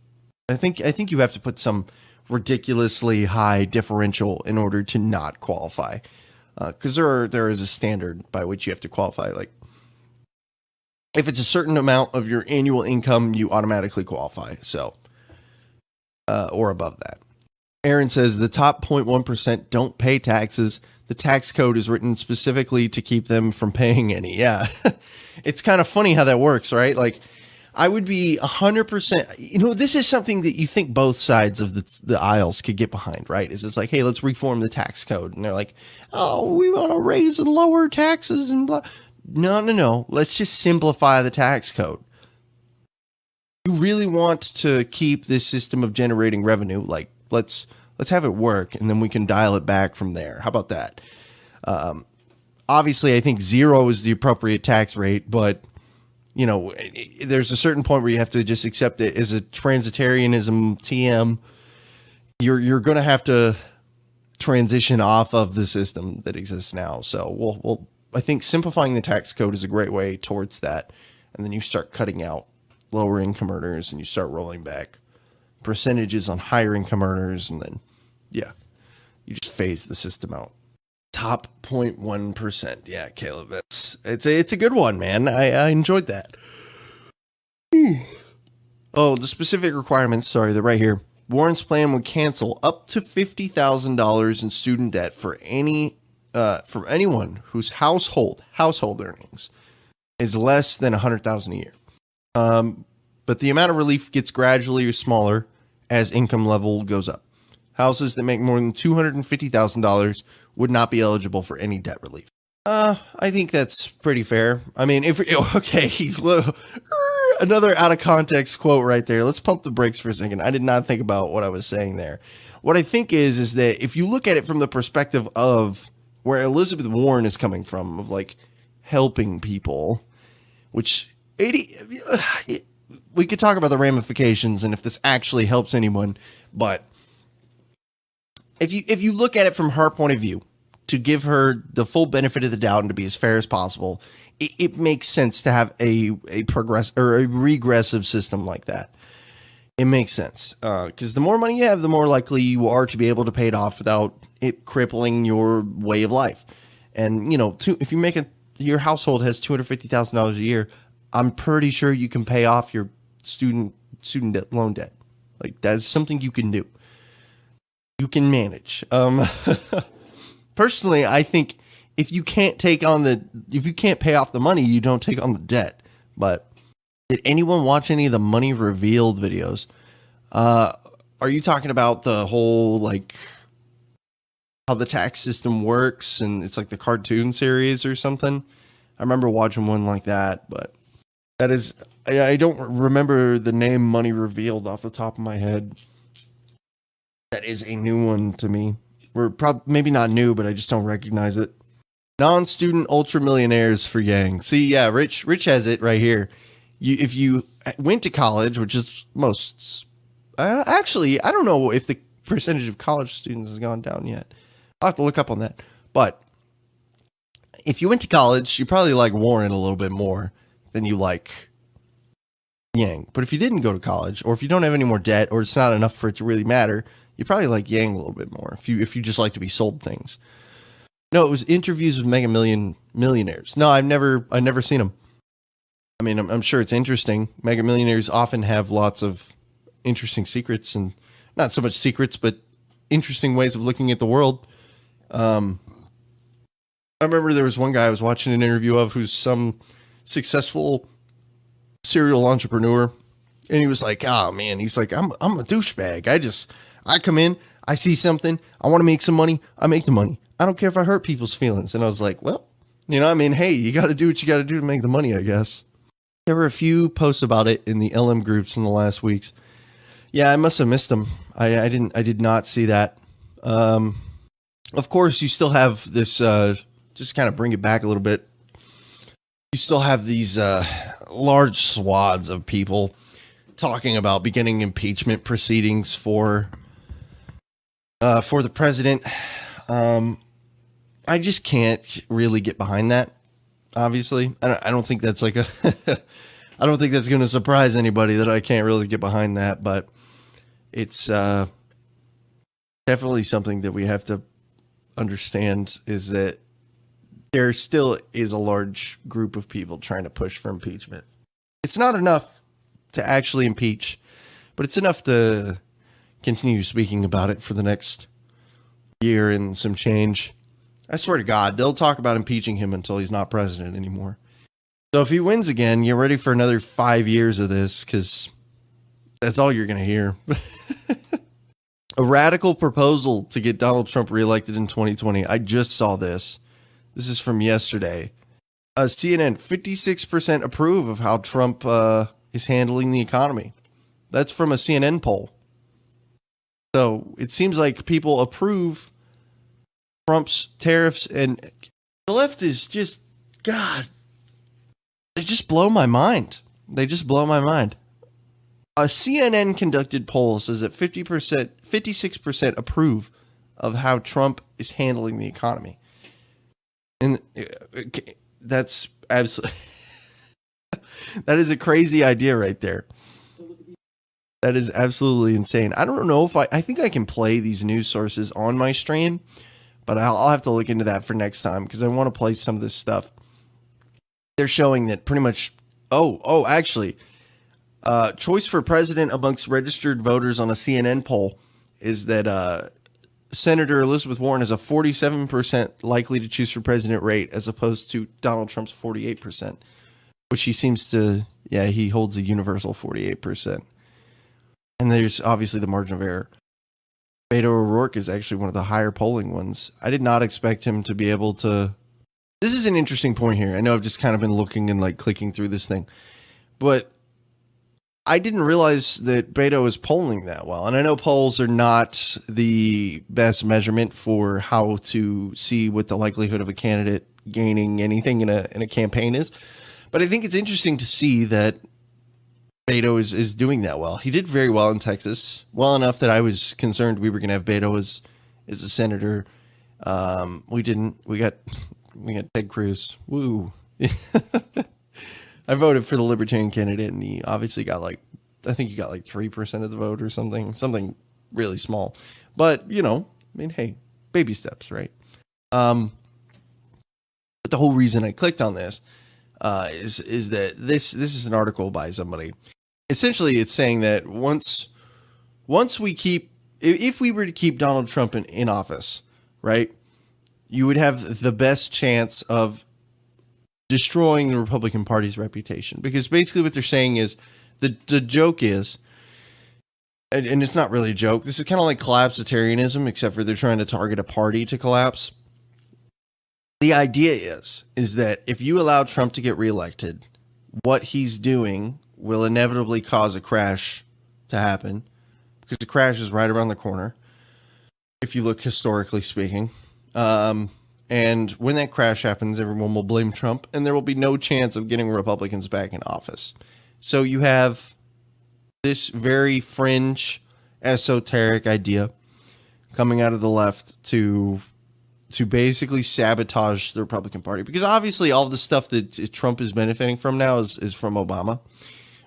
I think you have to put some ridiculously high differential in order to not qualify. Because there is a standard by which you have to qualify. Like, if it's a certain amount of your annual income, you automatically qualify. So, or above that. Aaron says the top 0.1% don't pay taxes. The tax code is written specifically to keep them from paying any. Yeah. It's kind of funny how that works, right? Like, I would be 100%, this is something that you think both sides of the aisles could get behind, right? It's like, hey, let's reform the tax code. And they're like, oh, we want to raise and lower taxes and blah. No. Let's just simplify the tax code. You really want to keep this system of generating revenue. Like, let's have it work, and then we can dial it back from there. How about that? Obviously, I think 0 is the appropriate tax rate, but there's a certain point where you have to just accept it as a transitarianism TM. You're going to have to transition off of the system that exists now. So I think simplifying the tax code is a great way towards that. And then you start cutting out lower income earners and you start rolling back percentages on higher income earners. And then, yeah, you just phase the system out. Top 0.1%. Yeah, Caleb, it's a good one, man. I enjoyed that. Oh, the specific requirements. Sorry, they're right here. Warren's plan would cancel up to $50,000 in student debt for anyone whose household earnings is less than $100,000 a year. But the amount of relief gets gradually smaller as income level goes up. Houses that make more than $250,000 would not be eligible for any debt relief. I think that's pretty fair. I mean, another out of context quote right there. Let's pump the brakes for a second. I did not think about what I was saying there. What I think is that if you look at it from the perspective of where Elizabeth Warren is coming from, of like helping people, which we could talk about the ramifications and if this actually helps anyone, but if you look at it from her point of view, to give her the full benefit of the doubt and to be as fair as possible, it makes sense to have a regressive system like that. It makes sense because the more money you have, the more likely you are to be able to pay it off without it crippling your way of life. And if you your household has $250,000 a year, I'm pretty sure you can pay off your student loan debt. Like that's something you can do. You can manage. Personally, I think if you can't pay off the money, you don't take on the debt. But did anyone watch any of the Money Revealed videos? Are you talking about the whole like how the tax system works and it's like the cartoon series or something? I remember watching one like that, but that is I don't remember the name Money Revealed off the top of my head. That is a new one to me. We're probably maybe not new, but I just don't recognize it. Non-student ultra millionaires for Yang. See, yeah, Rich has it right here. If you went to college, which is most, actually, I don't know if the percentage of college students has gone down yet. I'll have to look up on that. But if you went to college, you probably like Warren a little bit more than you like Yang. But if you didn't go to college, or if you don't have any more debt, or it's not enough for it to really matter, you probably like Yang a little bit more if you just like to be sold things. No, it was interviews with Mega Millionaires. No, I've never seen them. I mean, I'm sure it's interesting. Mega Millionaires often have lots of interesting secrets, and not so much secrets, but interesting ways of looking at the world. I remember there was one guy I was watching an interview of who's some successful serial entrepreneur, and he was like, "Oh man," he's like, "I'm a douchebag. I come in, I see something, I want to make some money, I make the money. I don't care if I hurt people's feelings." And I was like, well, hey, you got to do what you got to do to make the money, I guess. There were a few posts about it in the LM groups in the last weeks. Yeah, I must have missed them. I did not see that. Of course, you still have this, just kind of bring it back a little bit. You still have these large swaths of people talking about beginning impeachment proceedings for the president. I just can't really get behind that. Obviously, I don't think that's like I don't think that's going to surprise anybody that I can't really get behind that. But it's definitely something that we have to understand is that there still is a large group of people trying to push for impeachment. It's not enough to actually impeach, but it's enough to continue speaking about it for the next year and some change. I swear to God, they'll talk about impeaching him until he's not president anymore. So if he wins again, get ready for another 5 years of this, because that's all you're going to hear. A radical proposal to get Donald Trump reelected in 2020. I just saw this. This is from yesterday. CNN, 56% approve of how Trump is handling the economy. That's from a CNN poll. So it seems like people approve Trump's tariffs, and the left is just, God, they just blow my mind. They just blow my mind. A CNN conducted poll says that 56% approve of how Trump is handling the economy. And that's absolutely, that is a crazy idea right there. That is absolutely insane. I don't know if I think I can play these news sources on my stream, but I'll have to look into that for next time because I want to play some of this stuff. They're showing that pretty much, actually, Choice for president amongst registered voters on a CNN poll is that Senator Elizabeth Warren has a 47% likely to choose for president rate as opposed to Donald Trump's 48%, which he seems to, he holds a universal 48%. And there's obviously the margin of error. Beto O'Rourke is actually one of the higher polling ones. I did not expect him to be able to. This is an interesting point here. I know I've just kind of been looking and like clicking through this thing, but I didn't realize that Beto is polling that well. And I know polls are not the best measurement for how to see what the likelihood of a candidate gaining anything in a campaign is. But I think it's interesting to see that Beto is doing that well. He did very well in Texas, well enough that I was concerned we were going to have Beto as a senator. We didn't. We got Ted Cruz. Woo. I voted for the Libertarian candidate, and he obviously got I think he got 3% of the vote or something really small. But, hey, baby steps, right? But the whole reason I clicked on this is that this is an article by somebody. Essentially, it's saying that once we keep, if we were to keep Donald Trump in office, right, you would have the best chance of destroying the Republican Party's reputation. Because basically what they're saying is, the joke is, and it's not really a joke, this is kind of like collapsitarianism, except for they're trying to target a party to collapse. The idea is that if you allow Trump to get reelected, what he's doing will inevitably cause a crash to happen, because the crash is right around the corner, if you look historically speaking. And when that crash happens, everyone will blame Trump, and there will be no chance of getting Republicans back in office. So you have this very fringe, esoteric idea coming out of the left to basically sabotage the Republican Party. Because obviously all the stuff that Trump is benefiting from now is from Obama,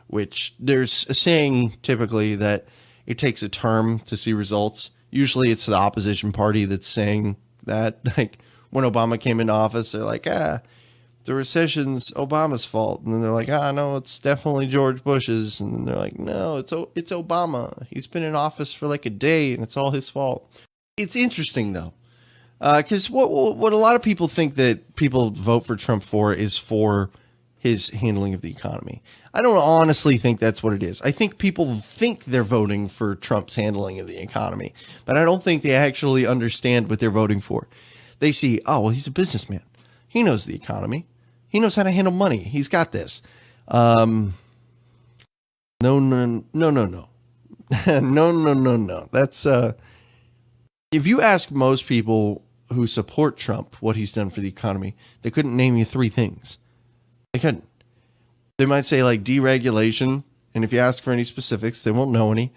which there's a saying typically that it takes a term to see results. Usually it's the opposition party that's saying that. Like when Obama came into office, they're like, the recession's Obama's fault. And then they're like, no, it's definitely George Bush's. And then they're like, no, it's Obama. He's been in office for a day and it's all his fault. It's interesting though. Because what a lot of people think that people vote for Trump for is for his handling of the economy. I don't honestly think that's what it is. I think people think they're voting for Trump's handling of the economy, but I don't think they actually understand what they're voting for. They see, well, he's a businessman. He knows the economy. He knows how to handle money. He's got this. No. No. That's if you ask most people who support Trump what he's done for the economy, they couldn't name you three things. They couldn't. They might say deregulation, and if you ask for any specifics, they won't know any.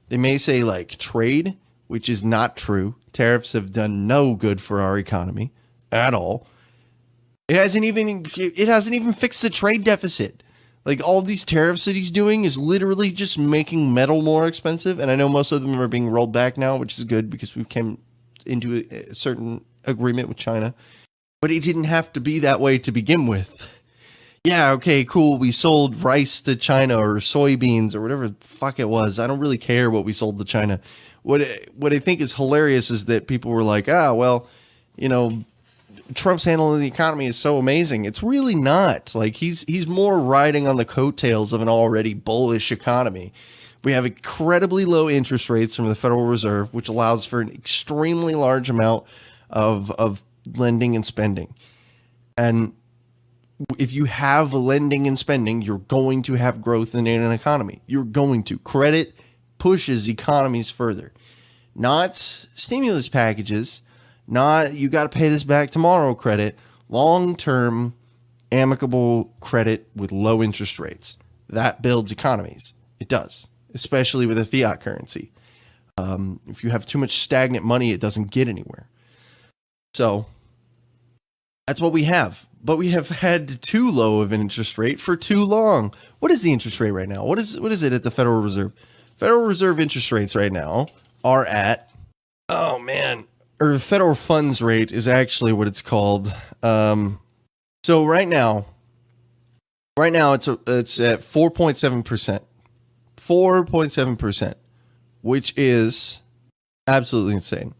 They may say trade, which is not true. Tariffs have done no good for our economy at all. It hasn't even fixed the trade deficit. All these tariffs that he's doing is literally just making metal more expensive. And I know most of them are being rolled back now, which is good because we came into a certain agreement with China. But it didn't have to be that way to begin with. Yeah, okay, cool. We sold rice to China or soybeans or whatever the fuck it was. I don't really care what we sold to China. What I think is hilarious is that people were like, Trump's handling the economy is so amazing. It's really not. He's more riding on the coattails of an already bullish economy. We have incredibly low interest rates from the Federal Reserve, which allows for an extremely large amount of lending and spending. And if you have lending and spending, you're going to have growth in an economy. You're going to. Credit pushes economies further. Not stimulus packages, not you got to pay this back tomorrow credit. Long-term amicable credit with low interest rates. That builds economies. It does, especially with a fiat currency. If you have too much stagnant money, it doesn't get anywhere. So that's what we have. But we have had too low of an interest rate for too long. What is the interest rate right now? What is it at the Federal Reserve? Federal Reserve interest rates right now are at, or federal funds rate is actually what it's called. So right now it's at 4.7%. 4.7%, which is absolutely insane.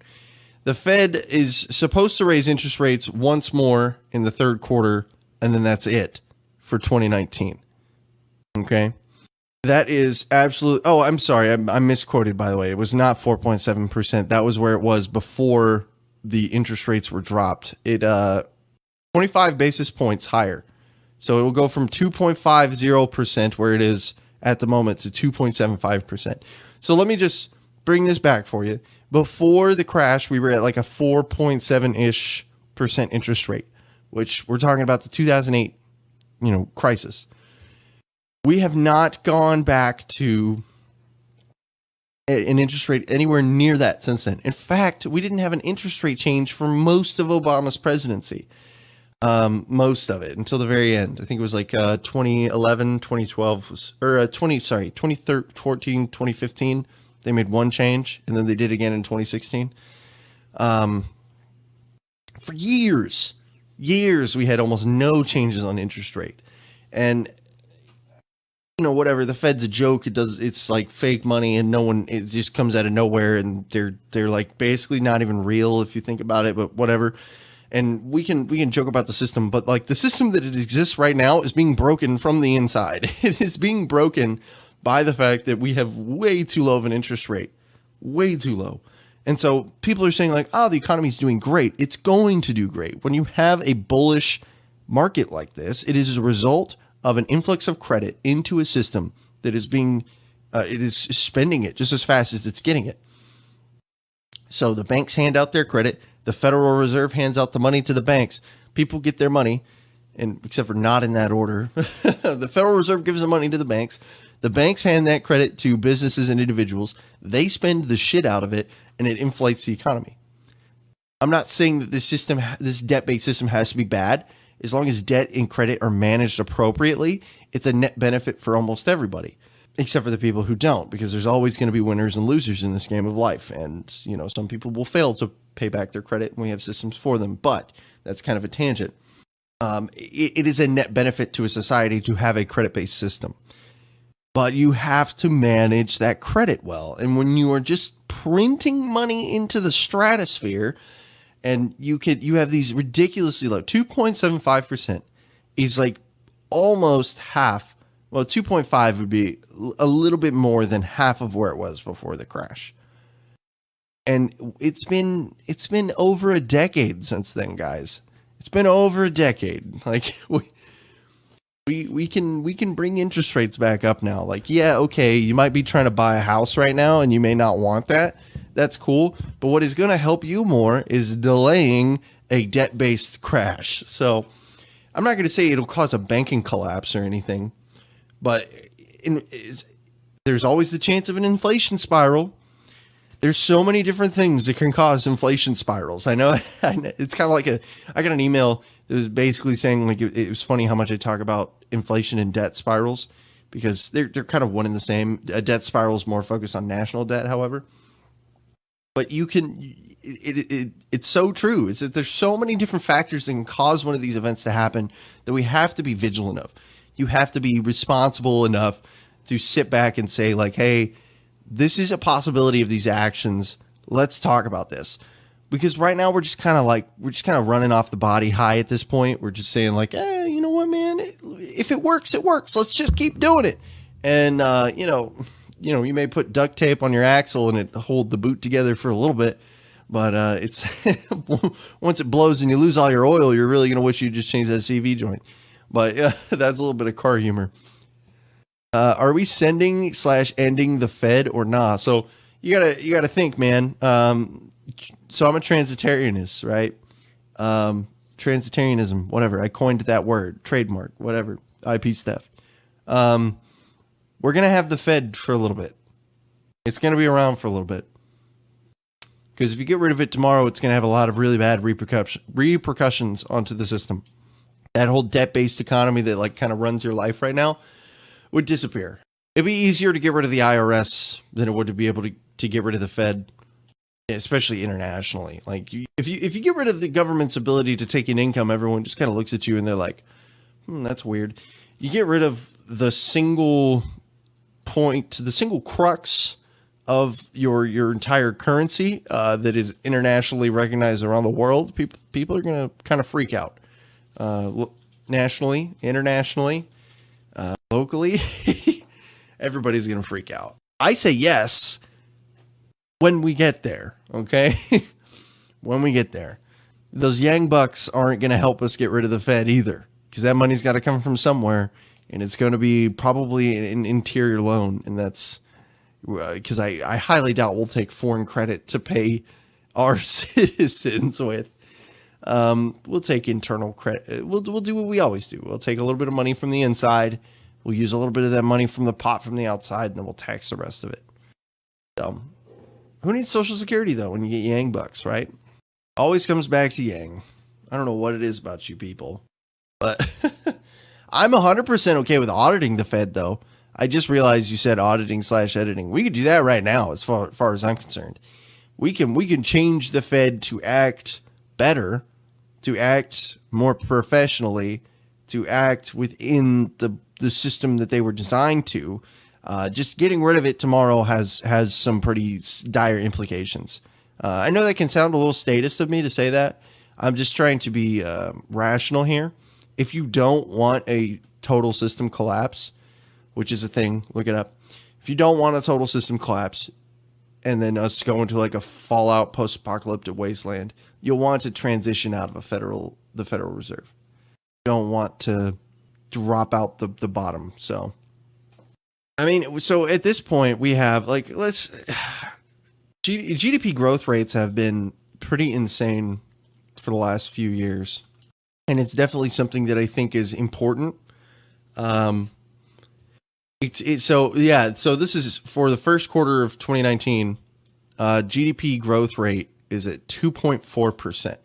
The Fed is supposed to raise interest rates once more in the third quarter, and then that's it for 2019. Okay? That is absolute. Oh, I'm sorry. I misquoted, by the way. It was not 4.7%. That was where it was before the interest rates were dropped. It 25 basis points higher. So it will go from 2.50%, where it is at the moment, to 2.75%. So let me just bring this back for you. Before the crash, we were at like a 4.7-ish percent interest rate, which we're talking about the 2008, crisis. We have not gone back to an interest rate anywhere near that since then. In fact, we didn't have an interest rate change for most of Obama's presidency. Most of it until the very end. I think it was like 2011, 2012, or 2014, 2015. They made one change, and then they did again in 2016. For years, we had almost no changes on interest rate. And whatever, the Fed's a joke. It's like fake money, and it just comes out of nowhere, and they're like basically not even real if you think about it, but whatever. And we can joke about the system, but like the system that it exists right now is being broken from the inside. It is being broken by the fact that we have way too low of an interest rate, way too low. And so people are saying like, the economy is doing great. It's going to do great. When you have a bullish market like this, it is a result of an influx of credit into a system that is it is spending it just as fast as it's getting it. So the banks hand out their credit. The Federal Reserve hands out the money to the banks. People get their money, and except for not in that order. The Federal Reserve gives the money to the banks. The banks hand that credit to businesses and individuals. They spend the shit out of it, and it inflates the economy. I'm not saying that this debt-based system has to be bad. As long as debt and credit are managed appropriately, it's a net benefit for almost everybody, except for the people who don't, because there's always going to be winners and losers in this game of life. And, some people will fail to pay back their credit, and we have systems for them. But that's kind of a tangent. It is a net benefit to a society to have a credit-based system. But you have to manage that credit well. And when you are just printing money into the stratosphere, and you have these ridiculously low, 2.75% is like almost half. Well, 2.5 would be a little bit more than half of where it was before the crash. And it's been over a decade since then, guys. It's been over a decade. Like we can bring interest rates back up now. Like, yeah, okay, you might be trying to buy a house right now and you may not want that. That's cool. But what is going to help you more is delaying a debt-based crash. So I'm not going to say it'll cause a banking collapse or anything, but there's always the chance of an inflation spiral. There's so many different things that can cause inflation spirals. I know it's kind of like I got an email that was basically saying like it was funny how much I talk about inflation and debt spirals, because they're kind of one and the same. A debt spiral is more focused on national debt, however. But it's so true. It's that there's so many different factors that can cause one of these events to happen that we have to be vigilant of. You have to be responsible enough to sit back and say like, hey, this is a possibility of these actions. Let's talk about this. Because right now we're just kind of running off the body high at this point. We're just saying like, you know what, man, if it works, it works. Let's just keep doing it. And, you may put duct tape on your axle and it hold the boot together for a little bit, but it's once it blows and you lose all your oil, you're really going to wish you just changed that CV joint. But yeah, that's a little bit of car humor. Are we sending/ending the Fed or nah? So you gotta think, man. So I'm a transitarianist, right? Transitarianism, whatever. I coined that word, trademark, whatever. IP theft. We're going to have the Fed for a little bit. It's going to be around for a little bit. Because if you get rid of it tomorrow, it's going to have a lot of really bad repercussions onto the system. That whole debt-based economy that like kind of runs your life right now would disappear. It'd be easier to get rid of the IRS than it would to be able to get rid of the Fed, especially internationally. Like if you get rid of the government's ability to take in income, everyone just kind of looks at you and they're like, that's weird. You get rid of the single point, the single crux of your entire currency that is internationally recognized around the world, people are going to kind of freak out. Nationally, internationally, locally, everybody's going to freak out. I say yes when we get there, okay? When we get there. Those Yang bucks aren't going to help us get rid of the Fed either, because that money's got to come from somewhere, and it's going to be probably an interior loan, and that's because I highly doubt we'll take foreign credit to pay our citizens with. We'll take internal credit. We'll do what we always do. We'll take a little bit of money from the inside. We'll use a little bit of that money from the pot from the outside, and then we'll tax the rest of it. Who needs Social Security, though, when you get Yang bucks, right? Always comes back to Yang. I don't know what it is about you people, but I'm 100% okay with auditing the Fed, though. I just realized you said auditing/editing. We could do that right now, as far as I'm concerned. We can change the Fed to act better, to act more professionally, to act within the system that they were designed to. Just getting rid of it tomorrow has some pretty dire implications. I know that can sound a little statist of me to say that. I'm just trying to be rational here. If you don't want a total system collapse, which is a thing, look it up. If you don't want a total system collapse and then us go into like a fallout post-apocalyptic wasteland, you'll want to transition out of the Federal Reserve. You don't want to drop out the bottom. So, I mean, so at this point we have GDP growth rates have been pretty insane for the last few years. And it's definitely something that I think is important. So this is for the first quarter of 2019. GDP growth rate is at 2.4%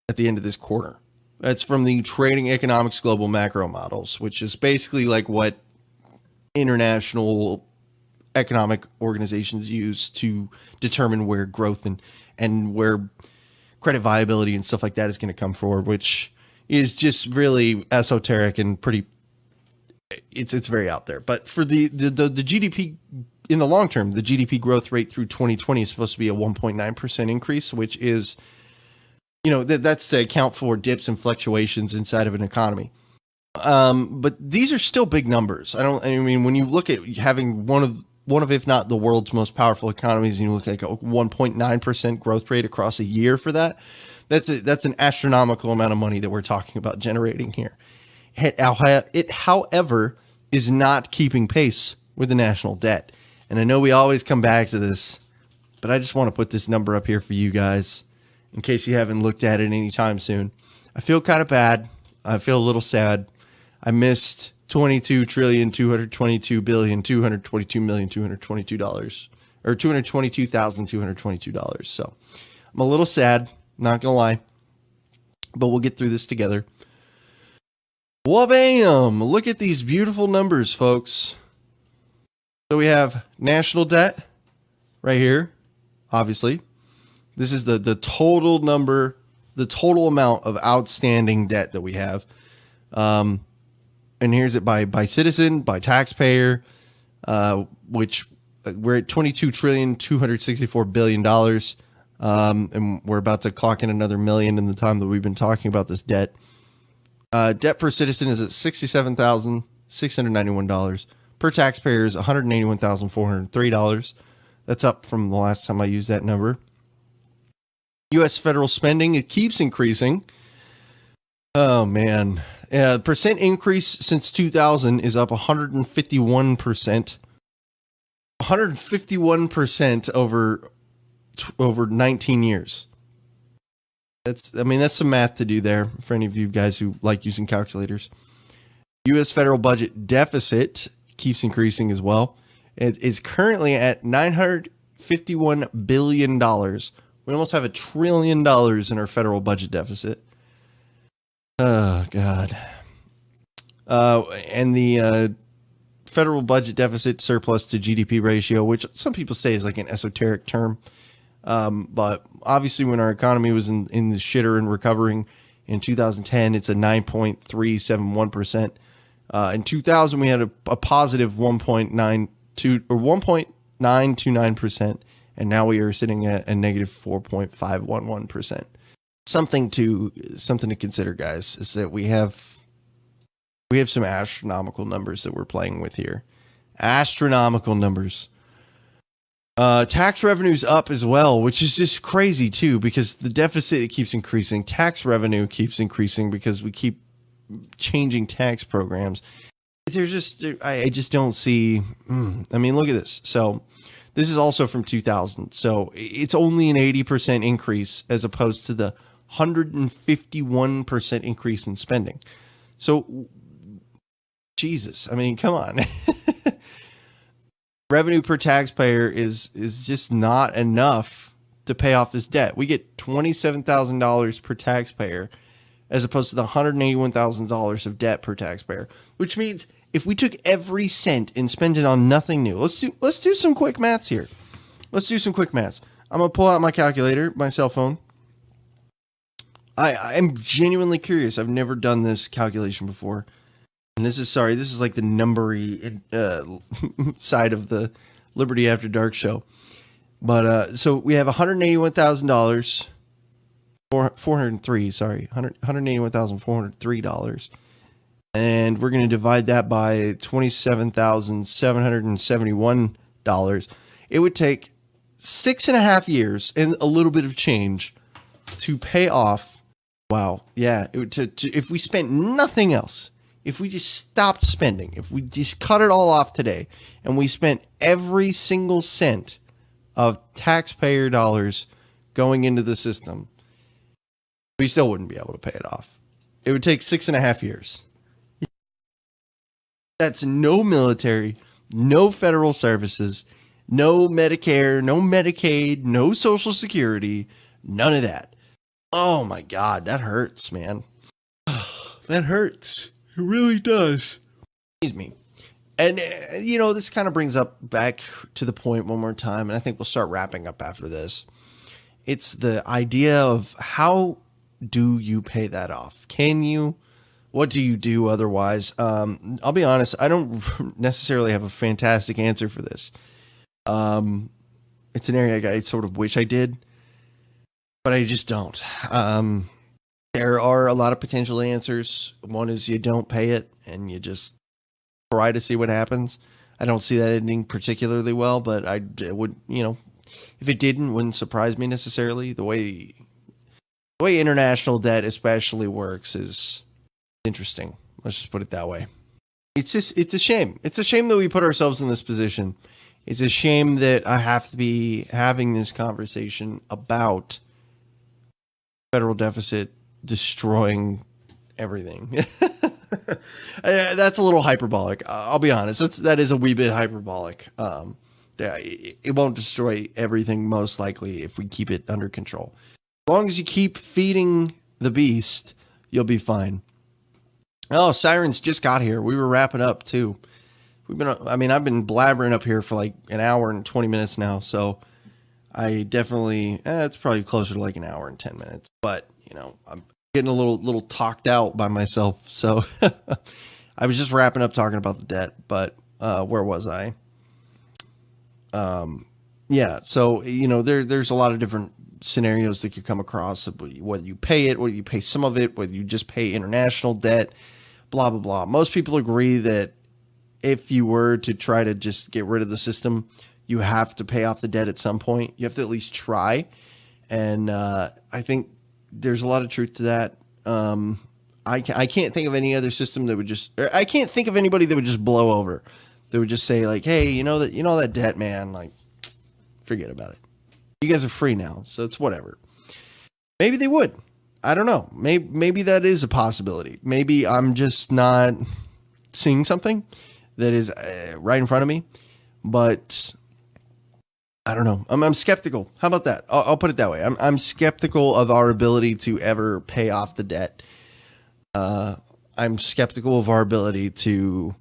at the end of this quarter. That's from the Trading Economics Global Macro Models, which is basically like what international economic organizations use to determine where growth and where credit viability and stuff like that is going to come forward, which is just really esoteric and pretty. It's very out there. But for the GDP in the long term, the GDP growth rate through 2020 is supposed to be a 1.9% increase, which is, that's to account for dips and fluctuations inside of an economy. But these are still big numbers. I mean, when you look at having one of, if not the world's most powerful economies, and you look at like a 1.9% growth rate across a year for that, that's an astronomical amount of money that we're talking about generating here. It, however, is not keeping pace with the national debt. And I know we always come back to this, but I just want to put this number up here for you guys in case you haven't looked at it anytime soon. I feel kind of bad. I feel a little sad. I missed $22,222,222,222 or $222,222. So I'm a little sad, not gonna lie, but we'll get through this together. Wha-bam! Look at these beautiful numbers, folks. So we have national debt right here, obviously. This is the total number, the total amount of outstanding debt that we have. And here's it by citizen, by taxpayer, which we're at $22,264 billion. And we're about to clock in another million in the time that we've been talking about this debt. Debt per citizen is at $67,691. Per taxpayer is $181,403. That's up from the last time I used that number. U.S. federal spending, it keeps increasing. Oh, man. Percent increase since 2000 is up 151%. 151% over 19 years. That's some math to do there for any of you guys who like using calculators. U.S. federal budget deficit keeps increasing as well. It is currently at $951 billion. We almost have $1 trillion in our federal budget deficit. Oh, God. And the federal budget deficit surplus to GDP ratio, which some people say is like an esoteric term. But obviously when our economy was in the shitter and recovering in 2010, it's a 9.371%. In 2000, we had a positive 1.92 or 1.929%, and now we are sitting at a negative 4.511%. Something to consider, guys, is that we have some astronomical numbers that we're playing with here. Astronomical numbers. Tax revenue's up as well, which is just crazy too, because the deficit, it keeps increasing. Tax revenue keeps increasing because we keep changing tax programs. There's just, I just don't see. I mean, look at this. So this is also from 2000. So it's only an 80% increase as opposed to the 151% increase in spending. So, Jesus, I mean, come on. Revenue per taxpayer is just not enough to pay off this debt. We get $27,000 per taxpayer as opposed to the $181,000 of debt per taxpayer, which means if we took every cent and spent it on nothing new, let's do some quick maths here. Let's do some quick maths. I'm going to pull out my calculator, my cell phone. I'm genuinely curious. I've never done this calculation before. And this is like the numbery side of the Liberty After Dark show. But so we have $181,000, $181,403. And we're going to divide that by $27,771. It would take 6.5 years and a little bit of change to pay off. Wow. Yeah. It would, if we spent nothing else, if we just stopped spending, if we just cut it all off today and we spent every single cent of taxpayer dollars going into the system, we still wouldn't be able to pay it off. It would take 6.5 years. That's no military, no federal services, no Medicare, no Medicaid, no Social Security, none of that. Oh my God, that hurts, man. That hurts. It really does. Excuse me. And, you know, this kind of brings up back to the point one more time, and I think we'll start wrapping up after this. It's the idea of how do you pay that off? Can you? What do you do otherwise? I'll be honest, I don't necessarily have a fantastic answer for this. It's an area I sort of wish I did, but I just don't. There are a lot of potential answers. One is you don't pay it and you just try to see what happens. I don't see that ending particularly well, but I would, you know, if it didn't, wouldn't surprise me necessarily. The way international debt especially works is interesting. Let's just put it that way. It's a shame. It's a shame that we put ourselves in this position. It's a shame that I have to be having this conversation about federal deficit destroying everything. That's a little hyperbolic. I'll be honest. That is a wee bit hyperbolic. It won't destroy everything, most likely, if we keep it under control. As long as you keep feeding the beast, you'll be fine. Oh, Sirens just got here. We were wrapping up too. I've been blabbering up here for like an hour and 20 minutes now. So I definitely, it's probably closer to like an hour and 10 minutes, but you know, I'm getting a little talked out by myself. So I was just wrapping up talking about the debt, but where was I? Yeah. So, you know, there's a lot of different scenarios that you come across, whether you pay it, whether you pay some of it, whether you just pay international debt, blah, blah, blah. Most people agree that if you were to try to just get rid of the system, you have to pay off the debt at some point. You have to at least try. And I think there's a lot of truth to that. I can't think of any other system that would just, I can't think of anybody that would just blow over. They would just say like, hey, you know that debt, man, like, forget about it. You guys are free now, so it's whatever. Maybe they would. I don't know. Maybe that is a possibility. Maybe I'm just not seeing something that is right in front of me. But I don't know. I'm skeptical. How about that? I'll put it that way. I'm skeptical of our ability to ever pay off the debt. I'm skeptical of our ability to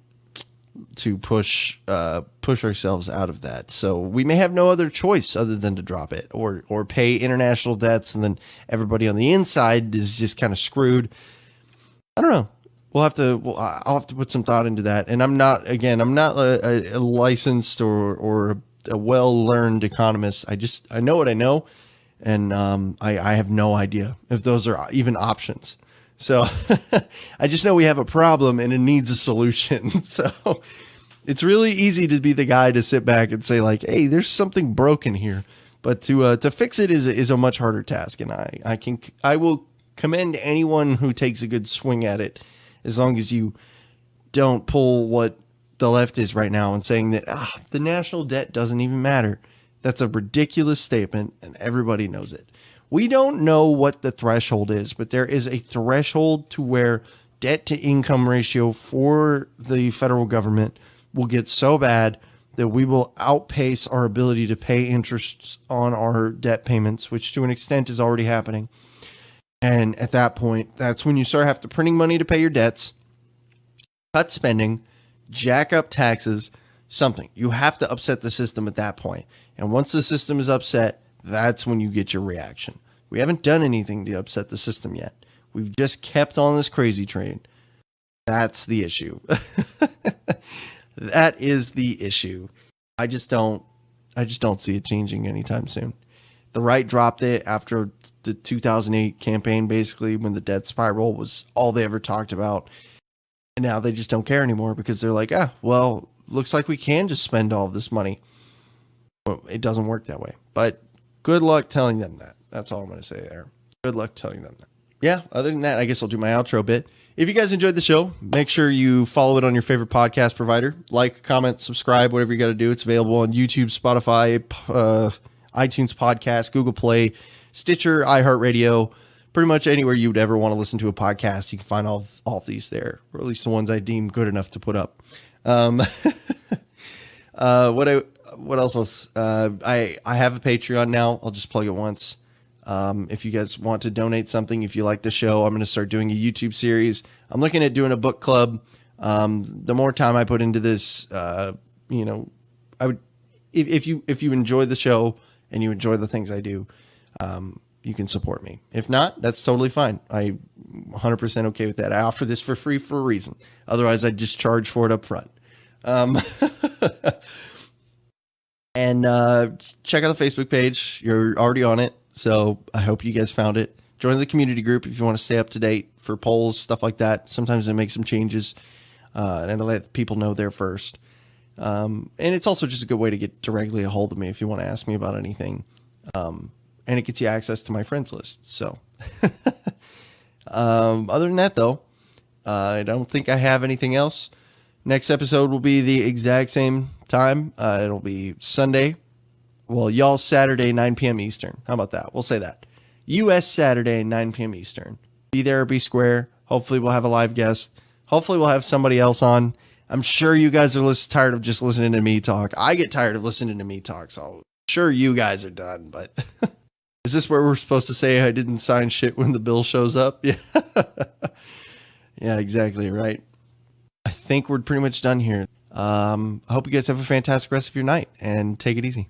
push ourselves out of that. So we may have no other choice other than to drop it or pay international debts, and then everybody on the inside is just kind of screwed. I don't know. I'll have to put some thought into that. And I'm not a licensed or a well-learned economist. I know what I know, and I have no idea if those are even options. So I just know we have a problem and it needs a solution. So it's really easy to be the guy to sit back and say like, hey, there's something broken here. But to fix it is a much harder task. And I will commend anyone who takes a good swing at it, as long as you don't pull what the left is right now and saying that the national debt doesn't even matter. That's a ridiculous statement, and everybody knows it. We don't know what the threshold is, but there is a threshold to where debt to income ratio for the federal government will get so bad that we will outpace our ability to pay interest on our debt payments, which to an extent is already happening. And at that point, that's when you start having to printing money to pay your debts, cut spending, jack up taxes, something. You have to upset the system at that point. And once the system is upset, that's when you get your reaction. We haven't done anything to upset the system yet. We've just kept on this crazy train. That's the issue. That is the issue. I just don't see it changing anytime soon. The right dropped it after the 2008 campaign, basically, when the debt spiral was all they ever talked about. And now they just don't care anymore because they're like, well, looks like we can just spend all this money. Well, it doesn't work that way. But good luck telling them that. That's all I'm going to say there. Good luck telling them that. Yeah, other than that, I guess I'll do my outro bit. If you guys enjoyed the show, make sure you follow it on your favorite podcast provider. Like, comment, subscribe, whatever you got to do. It's available on YouTube, Spotify, iTunes Podcast, Google Play, Stitcher, iHeartRadio, pretty much anywhere you would ever want to listen to a podcast. You can find all of these there, or at least the ones I deem good enough to put up. What else? I have a Patreon now. I'll just plug it once. If you guys want to donate something, if you like the show, I'm going to start doing a YouTube series. I'm looking at doing a book club. The more time I put into this, I would, if you enjoy the show and you enjoy the things I do, you can support me. If not, that's totally fine. I'm 100% okay with that. I offer this for free for a reason. Otherwise, I'd just charge for it up front. And check out the Facebook page. You're already on it, so I hope you guys found it. Join the community group if you want to stay up to date for polls, stuff like that. Sometimes I make some changes, and I let people know there first. And it's also just a good way to get directly a hold of me if you want to ask me about anything. And it gets you access to my friends list. So other than that, though, I don't think I have anything else. Next episode will be the exact same time. It'll be Sunday. Well, y'all's Saturday, 9 p.m. Eastern. How about that? We'll say that. U.S. Saturday, 9 p.m. Eastern. Be there or be square. Hopefully we'll have a live guest. Hopefully we'll have somebody else on. I'm sure you guys are tired of just listening to me talk. I get tired of listening to me talk, so I'm sure you guys are done. But is this where we're supposed to say I didn't sign shit when the bill shows up? Yeah. Yeah, exactly right. I think we're pretty much done here. I hope you guys have a fantastic rest of your night and take it easy.